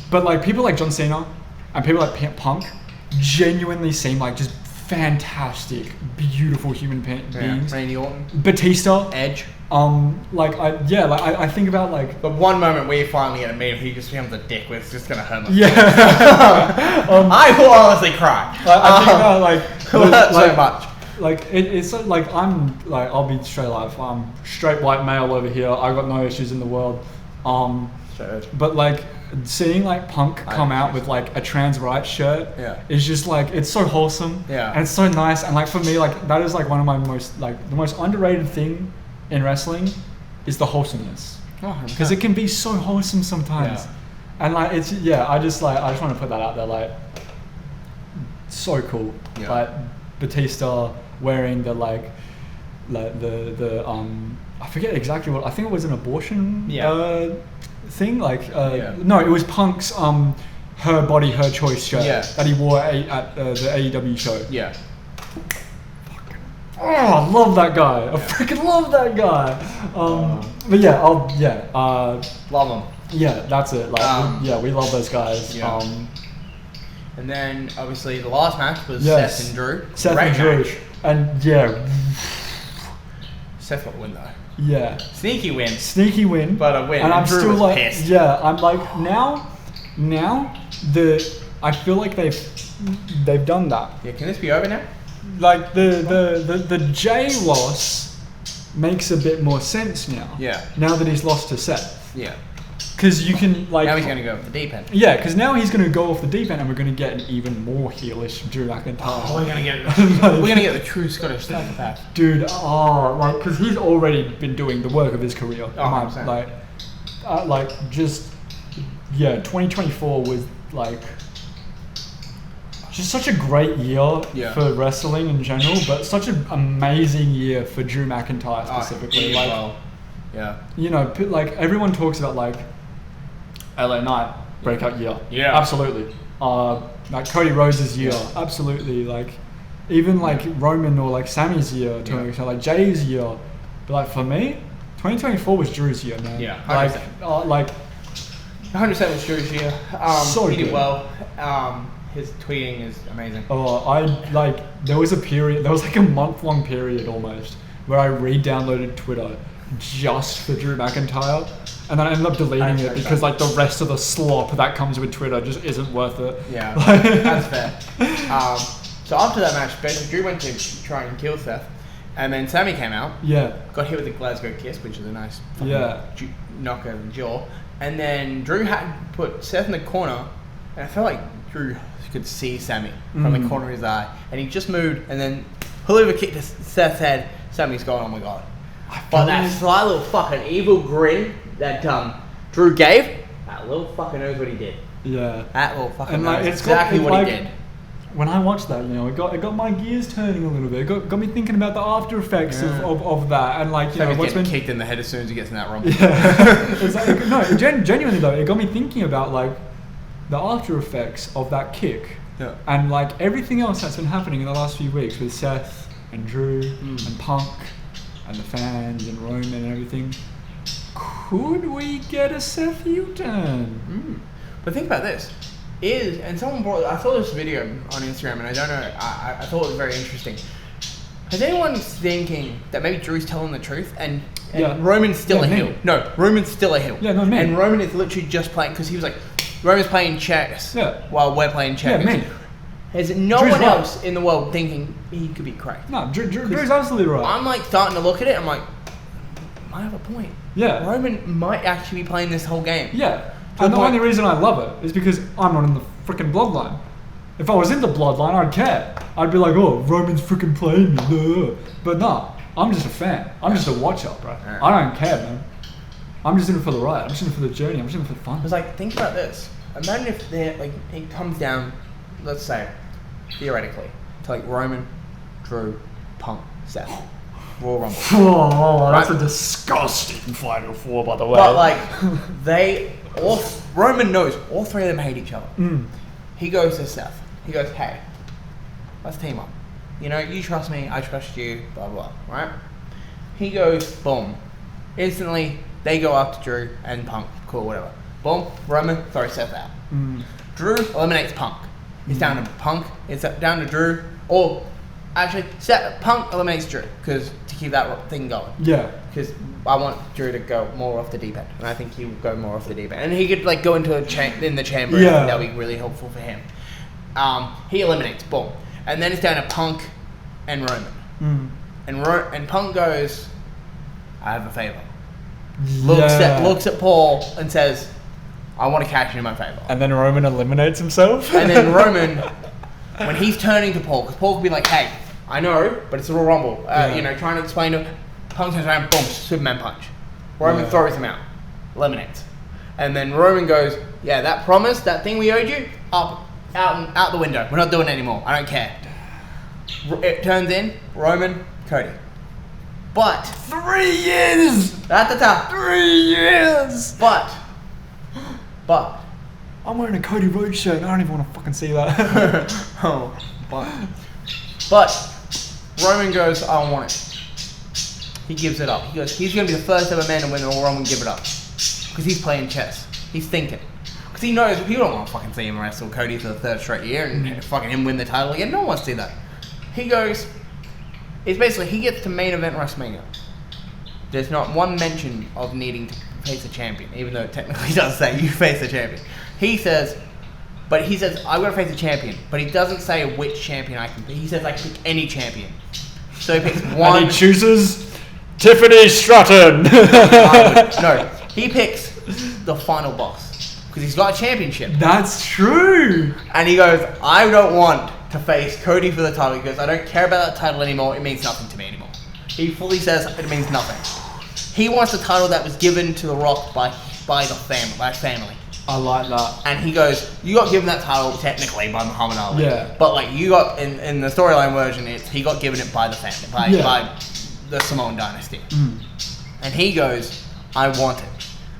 But like people like John Cena and people like Punk genuinely seem like just fantastic, beautiful human beings. Randy Orton, Batista, Edge. I think about like the one moment we finally get to meet him, he just becomes a dick. It's just gonna hurt me. Yeah, I will honestly cry. I think about like so much. Like it's like I'm like I'll be straight life. I'm straight white male over here. I got no issues in the world. But like seeing like Punk come out with like a trans rights shirt is just like it's so wholesome. And it's so nice. And like for me, like that is like one of my most like the most underrated thing in wrestling is the wholesomeness. Because it can be so wholesome sometimes. And like it's I just want to put that out there. Like so cool. Like Batista wearing the like the I forget exactly what I think it was an abortion thing no, it was Punk's Her Body Her Choice shirt that he wore at the AEW show. Oh, I love that guy. I freaking love that guy. But love him. Yeah, that's it. Like we love those guys. And then obviously the last match was Seth and Drew. And Seth got the win though. Yeah. Sneaky win. But a win. And I'm Drew still was like pissed. I'm like now I feel like they've done that. Yeah, can this be over now? Like the Jay loss makes a bit more sense now. Yeah. Now that he's lost to Seth. Yeah. Because you can like now he's going to go off the deep end. Yeah, because now he's going to go off the deep end, and we're going to get an even more heelish Drew McIntyre. We're going to get the true Scottish psychopath, dude. Because he's already been doing the work of his career. 2024 was like just such a great year for wrestling in general, but such an amazing year for Drew McIntyre specifically. You know, like everyone talks about like LA Knight breakout year. Yeah, absolutely. Like Cody Rhodes' year, absolutely. Like even like Roman or like Sammy's year, to an extent, like Jay's year. But like for me, 2024 was Drew's year, man. Yeah, 100%. Like 100% was Drew's year. So he did good. well. His tweeting is amazing. There was like a month-long period almost where I re-downloaded Twitter just for Drew McIntyre, and then I ended up deleting it because like the rest of the slop that comes with Twitter just isn't worth it. Yeah, that's fair. So after that match, basically Drew went to try and kill Seth, and then Sammy came out. Yeah. Got hit with the Glasgow Kiss, which is a nice knock over the jaw, and then Drew had put Seth in the corner, and I felt like Drew could see Sammy from the corner of his eye, and he just moved, and then pull over kick to Seth's head. Sammy's going, oh my god. But that sly little fucking evil grin that Drew gave, that little fucker knows what he did. Yeah. That little fucker knows exactly what he did. When I watched that, you know, it got my gears turning a little bit. It got me thinking about the after effects of that, and like, you know, what's been kicked in the head as soon as he gets in that rumble. Yeah. It's like, no, genuinely though, it got me thinking about like the after effects of that kick, and like everything else that's been happening in the last few weeks with Seth and Drew and Punk and the fans and Roman and everything. Could we get a Seth U-turn? But think about this. And someone I saw this video on Instagram, and I don't know, I thought it was very interesting. Has anyone thinking that maybe Drew's telling the truth and Roman's still a heel? No, Roman's still a heel. Yeah, no, man. And Roman is literally just playing, because he was like, Roman's playing chess while we're playing checkers. Yeah, man. There's no Drew's one else in the world thinking he could be correct. No, Drew's absolutely right. I'm like starting to look at it, I'm like, might have a point. Yeah. Roman might actually be playing this whole game. Yeah. And the only reason I love it is because I'm not in the freaking bloodline. If I was in the bloodline, I'd care. I'd be like, oh, Roman's freaking playing me. But no, I'm just a fan. I'm just a watcher, bro. I don't care, man. I'm just in it for the ride. I'm just in it for the journey. I'm just in it for the fun. It's like, think about this. Imagine if it comes down, let's say, theoretically, to like Roman, Drew, Punk, Seth, Royal Rumble. Oh, that's a disgusting Final Four, by the way. But like, Roman knows all three of them hate each other. He goes to Seth. He goes, hey, let's team up. You know, you trust me, I trust you, blah, blah, blah, right? He goes, boom. Instantly, they go after Drew and Punk. Cool, whatever. Boom, Roman throws Seth out. Drew eliminates Punk. It's down to Punk, it's down to Drew. Or, actually, Punk eliminates Drew, because to keep that thing going. Yeah. Because I want Drew to go more off the deep end. And I think he would go more off the deep end. And he could like go into in the chamber. Yeah. I think that would be really helpful for him. He eliminates, boom. And then it's down to Punk and Roman. And Punk goes, I have a favor. Looks at Paul and says, I want to cash in my favor. And then Roman eliminates himself. And then Roman, when he's turning to Paul, because Paul could be like, hey, I know, but it's a Royal Rumble. You know, trying to explain to him. Punk turns around, boom, Superman punch. Roman throws him out, eliminates. And then Roman goes, yeah, that promise, that thing we owed you, out the window. We're not doing it anymore. I don't care. It turns in, Roman, Cody. But 3 years! At the top. 3 years! But I'm wearing a Cody Rhodes shirt and I don't even want to fucking see that. But Roman goes, I don't want it. He gives it up. He goes, he's going to be the first ever man to win the Royal Rumble and give it up. Because he's playing chess. He's thinking. Because he knows people don't want to fucking see him wrestle Cody for the 3rd straight year and fucking him win the title again. No one wants to see that. He goes, it's basically, he gets to main event WrestleMania. There's not one mention of needing to face a champion, even though it technically does say you face a champion. He says, I'm going to face a champion, but he doesn't say which champion I can pick. He says I can pick any champion. So he picks one. And he chooses Tiffany Stratton. No, he picks the final boss because he's got a championship. That's true. And he goes, I don't want to face Cody for the title. He goes, I don't care about that title anymore. It means nothing to me anymore. He fully says it means nothing. He wants the title that was given to The Rock by family. I like that. And he goes, you got given that title technically by Muhammad Ali. Yeah. But like you got in the storyline version, he got given it by the family, by the Samoan dynasty. And he goes, I want it.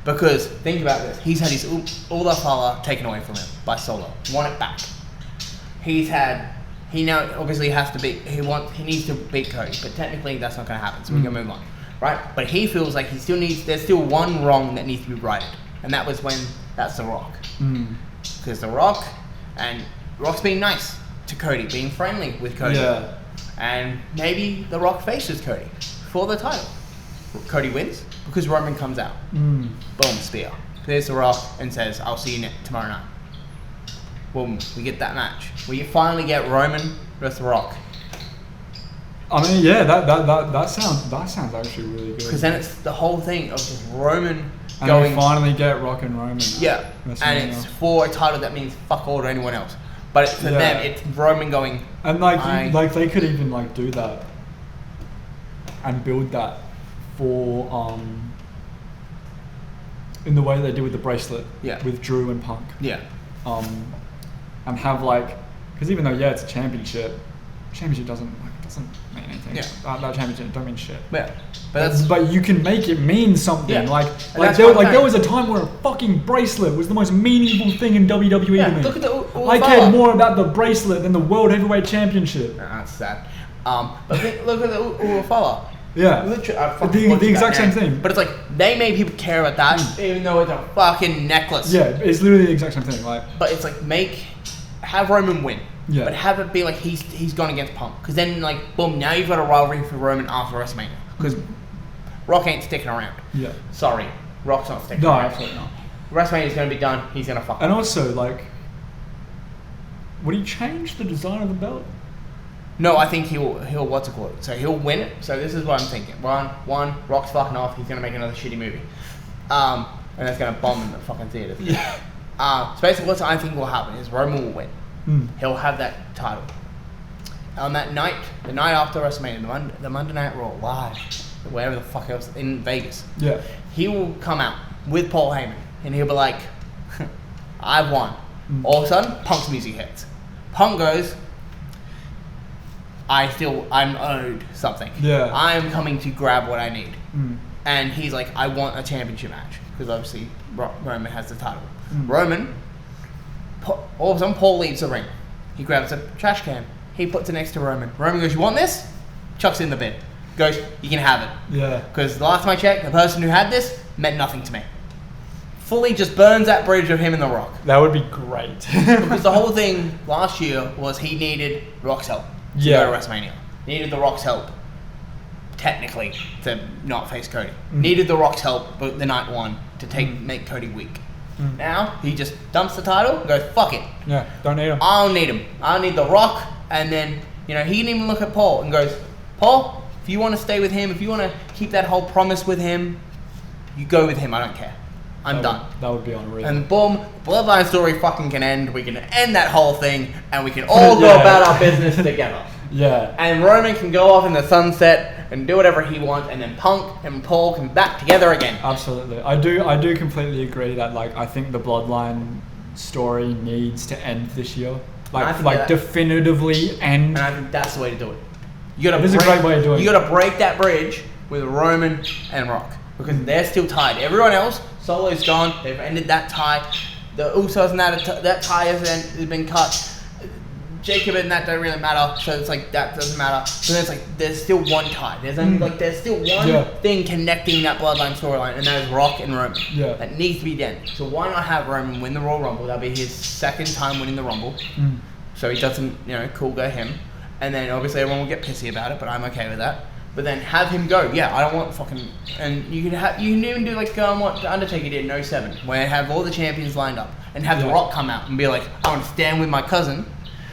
Because think about this, he's had his Ulafala taken away from him by Solo. Want it back. He now obviously has to beat. He needs to beat Cody, but technically that's not going to happen. So we're going to move on, right? But he feels like there's still one wrong that needs to be righted, and that's The Rock. Because The Rock, and Rock's being nice to Cody, being friendly with Cody, and maybe The Rock faces Cody for the title. Cody wins because Roman comes out. Boom, spear. There's The Rock and says, "I'll see you tomorrow night." Boom, we get that match. We finally get Roman versus The Rock. I mean, yeah, that sounds actually really good. Because then it's the whole thing of just Roman and going. we finally get Rock and Roman. Yeah, and it's for a title that means fuck all to anyone else. But for them, it's Roman going. And like they could even like do that and build that for in the way they did with the bracelet. With Drew and Punk. And have because even though it's a championship doesn't mean anything. That championship don't mean shit. But you can make it mean something. There was a time where a fucking bracelet was the most meaningful thing in WWE to me. Look at the I cared more about the bracelet than the World Heavyweight Championship. That's sad. But look at the Ulafala. Yeah. Literally, the exact same thing. But it's like they made people care about that, even though it's a fucking necklace. Yeah, it's literally the exact same thing. But it's like have Roman win. Yeah. But have it be like he's gone against Punk. Because then boom, now you've got a rivalry for Roman after WrestleMania. Because Rock ain't sticking around. Yeah. Sorry, Rock's not sticking around. No, absolutely not. WrestleMania's going to be done. He's going to fuck. And also, would he change the design of the belt? No, I think he'll what's it called? So he'll win it. So this is what I'm thinking. One, Rock's fucking off. He's going to make another shitty movie. And that's going to bomb in the fucking theaters. Yeah. So basically what I think will happen is Roman will win. he'll have that title. On that night, the night after WrestleMania, the Monday Night Raw live, wherever the fuck else in Vegas. Yeah. He will come out with Paul Heyman, and he'll be like, "I've won." All of a sudden, Punk's music hits. Punk goes, I'm owed something. Yeah. I'm coming to grab what I need. And he's like, I want a championship match. Because obviously, Roman has the title. Roman, all of a sudden, Paul leaves the ring. He grabs a trash can. He puts it next to Roman. Roman goes, you want this? Chucks it in the bin. Goes, you can have it. Yeah. Because the last time I checked, the person who had this meant nothing to me. Fully just burns that bridge of him and The Rock. That would be great. Because the whole thing last year was he needed Rock's help to go to WrestleMania. Needed The Rock's help, technically, to not face Cody. Needed The Rock's help, but the night one, to make Cody weak. Now, he just dumps the title and goes, fuck it. Yeah, don't need him. I don't need him. I need The Rock. And then, he didn't even look at Paul and goes, Paul, if you want to stay with him, if you want to keep that whole promise with him, you go with him. I don't care. I'm done. That would be unreal. And boom, Bloodline story fucking can end. We can end that whole thing, and we can all go about our business together. Yeah. And Roman can go off in the sunset and do whatever he wants, and then Punk and Paul can back together again. Absolutely. I do completely agree that I think the Bloodline story needs to end this year. Definitively end. And I think that's the way to do it. It is a great way of doing it. You got to break that bridge with Roman and Rock, because they're still tied. Everyone else, Solo's gone. They've ended that tie. The Usos and that tie has been cut. Jacob and that don't really matter. So it's like that doesn't matter. So then it's there's still one tie. There's only there's still one thing connecting that Bloodline storyline, and that is Rock and Roman. Yeah. That needs to be done. So why not have Roman win the Royal Rumble? That'll be his second time winning the Rumble. So he doesn't, cool, go him. And then obviously everyone will get pissy about it, but I'm okay with that. But then have him go. Yeah, I don't want fucking. And you can even do what the Undertaker did in 07, where have all the champions lined up and have The Rock come out and be like, I want to stand with my cousin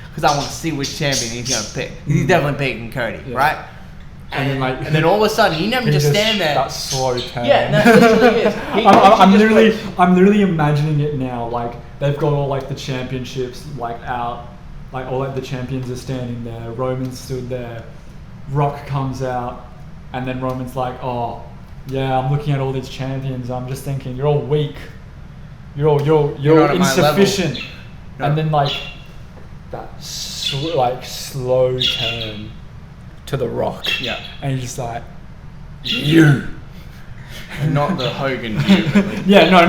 because I want to see which champion he's gonna pick. He's definitely picking Cody, right? And then all of a sudden, you never just stand there. That slow turn. Yeah, that literally is. I'm literally imagining it now. They've got all the championships out. All the champions are standing there. Roman's stood there. Rock comes out, and then Roman's like, "Oh, yeah, I'm looking at all these champions. I'm just thinking, you're all weak. You're insufficient." No. And then that slow turn to The Rock. Yeah. And he's just like, you. Not the Hogan view. Yeah, no.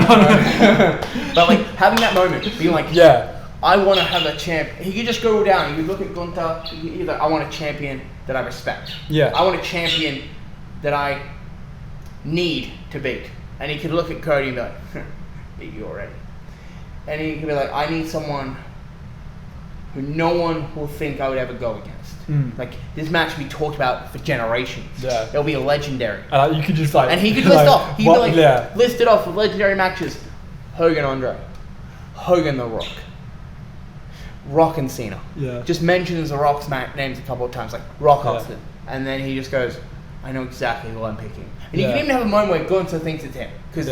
But having that moment, being like, yeah. I want to have a champ. He could just go down. You look at Gunther. He's like, I want a champion that I respect. Yeah. I want a champion that I need to beat. And he could look at Cody and be like, beat you already. And he could be like, I need someone who no one will think I would ever go against. This match will be talked about for generations. Yeah. It'll be legendary. You could just and he could list off. He'd list it off with legendary matches. Hogan Andre. Hogan The Rock. Rock and Cena. Yeah. Just mentions The Rock's names a couple of times, like Rock Austin. And then he just goes, I know exactly who I'm picking. And you can even have a moment where Gunther thinks it's him. Because,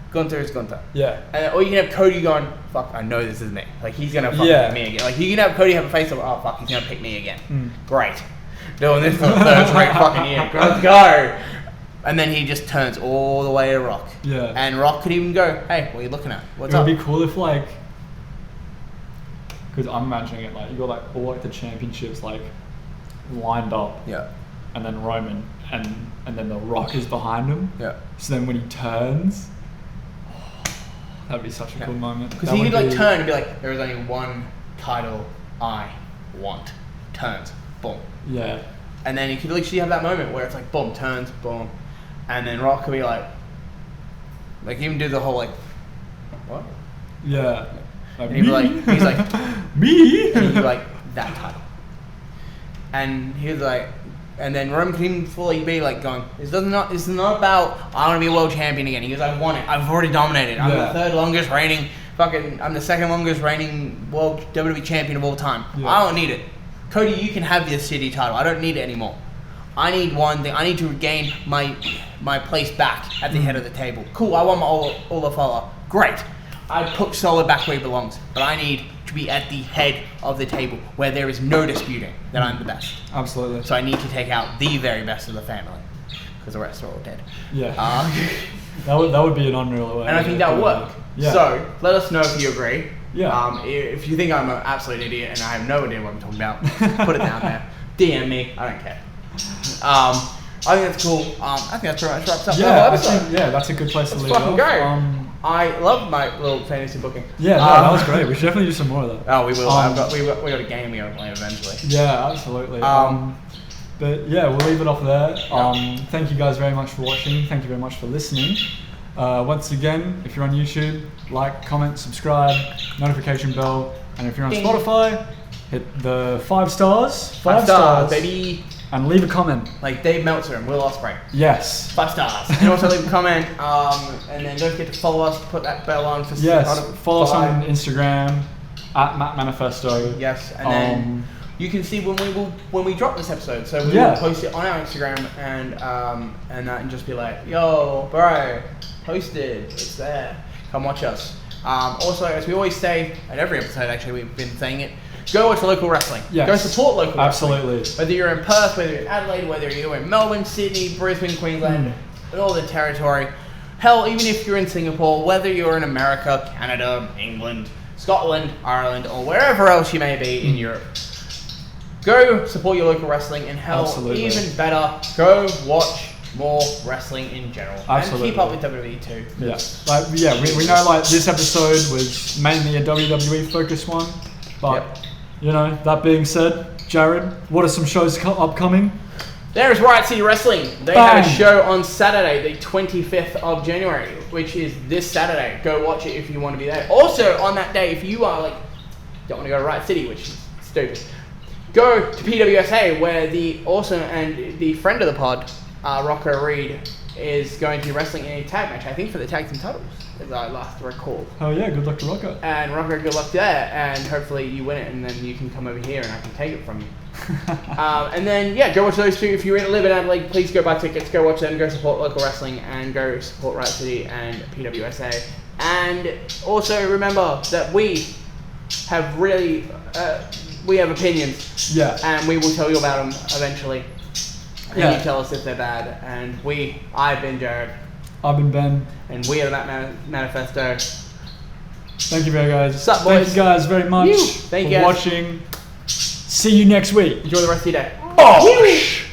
Gunther is Gunther. Yeah. Or you can have Cody going, fuck, I know this is me. He's going to fucking pick me again. You can have Cody have a face of, oh, fuck, he's going to pick me again. Great. Doing this for the third straight fucking year. Let's go. And then he just turns all the way to Rock. Yeah. And Rock could even go, hey, what are you looking at? What's up? It would be cool if, because I'm imagining it, you got all the championships lined up. Yeah. And then Roman and then The Rock is behind him. Yeah. So then when he turns, that'd be such a cool moment. Because he could turn and be like, there is only one title I want. Turns. Boom. Yeah. And then you could literally have that moment where it's boom, turns, boom. And then Rock could be even do the whole what? Yeah. And he'd be he's like, me? And he'd be like, that title. And he's like, and then Roman could even fully be going, this is not about, I want to be a world champion again. He goes, I want it. I've already dominated. I'm the third longest reigning, I'm the second longest reigning world WWE champion of all time. Yeah. I don't need it. Cody, you can have this city title. I don't need it anymore. I need one thing. I need to regain my place back at the head of the table. Cool, I want my Olafella. Great. I'd put Solid back where he belongs, but I need to be at the head of the table where there is no disputing that I'm the best. Absolutely. So I need to take out the very best of the family, because the rest are all dead. Yeah. That would be an unreal way. And I think that would work. Yeah. So let us know if you agree. Yeah. If you think I'm an absolute idiot and I have no idea what I'm talking about, put it down there. DM me. I don't care. I think that's cool. I think that's pretty much wraps up the whole episode. That's a good place to leave fucking off. go. I love my little fantasy booking. Yeah, that was great. We should definitely do some more of that. Oh, we will. We got a game we got to play eventually. Yeah, absolutely. But yeah, we'll leave it off there. Thank you guys very much for watching. Thank you very much for listening. Once again, if you're on YouTube, like, comment, subscribe, notification bell, and if you're on Spotify, hit the 5 stars. 5 stars, baby. And leave a comment. Like Dave Meltzer and Will Ospreay. Yes. 5 stars. And also leave a comment. And then don't forget to follow us. Put that bell on for follow us on Instagram at Mat Manifesto. Yes. And then you can see when we drop this episode. So we will post it on our Instagram and just be like, yo, bro, posted. It's there. Come watch us. Also, as we always say at every episode, actually, we've been saying it. Go watch local wrestling. Yes. Go support local wrestling. Absolutely. Whether you're in Perth, whether you're in Adelaide, whether you're in Melbourne, Sydney, Brisbane, Queensland, all the territory. Hell, even if you're in Singapore, whether you're in America, Canada, England, Scotland, Ireland, or wherever else you may be in Europe. Go support your local wrestling, and hell, even better, go watch more wrestling in general. Absolutely. And keep up with WWE too. Yeah. We know like this episode was mainly a WWE focused one, but you know, that being said, Jarryd, what are some shows upcoming? There is Riot City Wrestling. They have a show on Saturday, the 25th of January, which is this Saturday. Go watch it if you want to be there. Also, on that day, if you are like, don't want to go to Riot City, which is stupid, go to PWSA, where the awesome and the friend of the pod, Rocco Reed, is going to be wrestling in a tag match, I think for the tag team titles, as I last recall. Oh yeah, good luck to Rocco. And Rocco, good luck there, and hopefully you win it, and then you can come over here and I can take it from you. And then, go watch those two. If you live in Adelaide, please go buy tickets, go watch them, go support local wrestling, and go support Riot City and PWSA. And also remember that we have really, we have opinions. Yeah. And we will tell you about them eventually. And you tell us if they're bad. And I've been Jarryd. I've been Ben. And we are the Mat Manifesto. Thank you very guys. What's up, boys? Thank you guys very much for watching. See you next week. Enjoy the rest of your day. Bosh!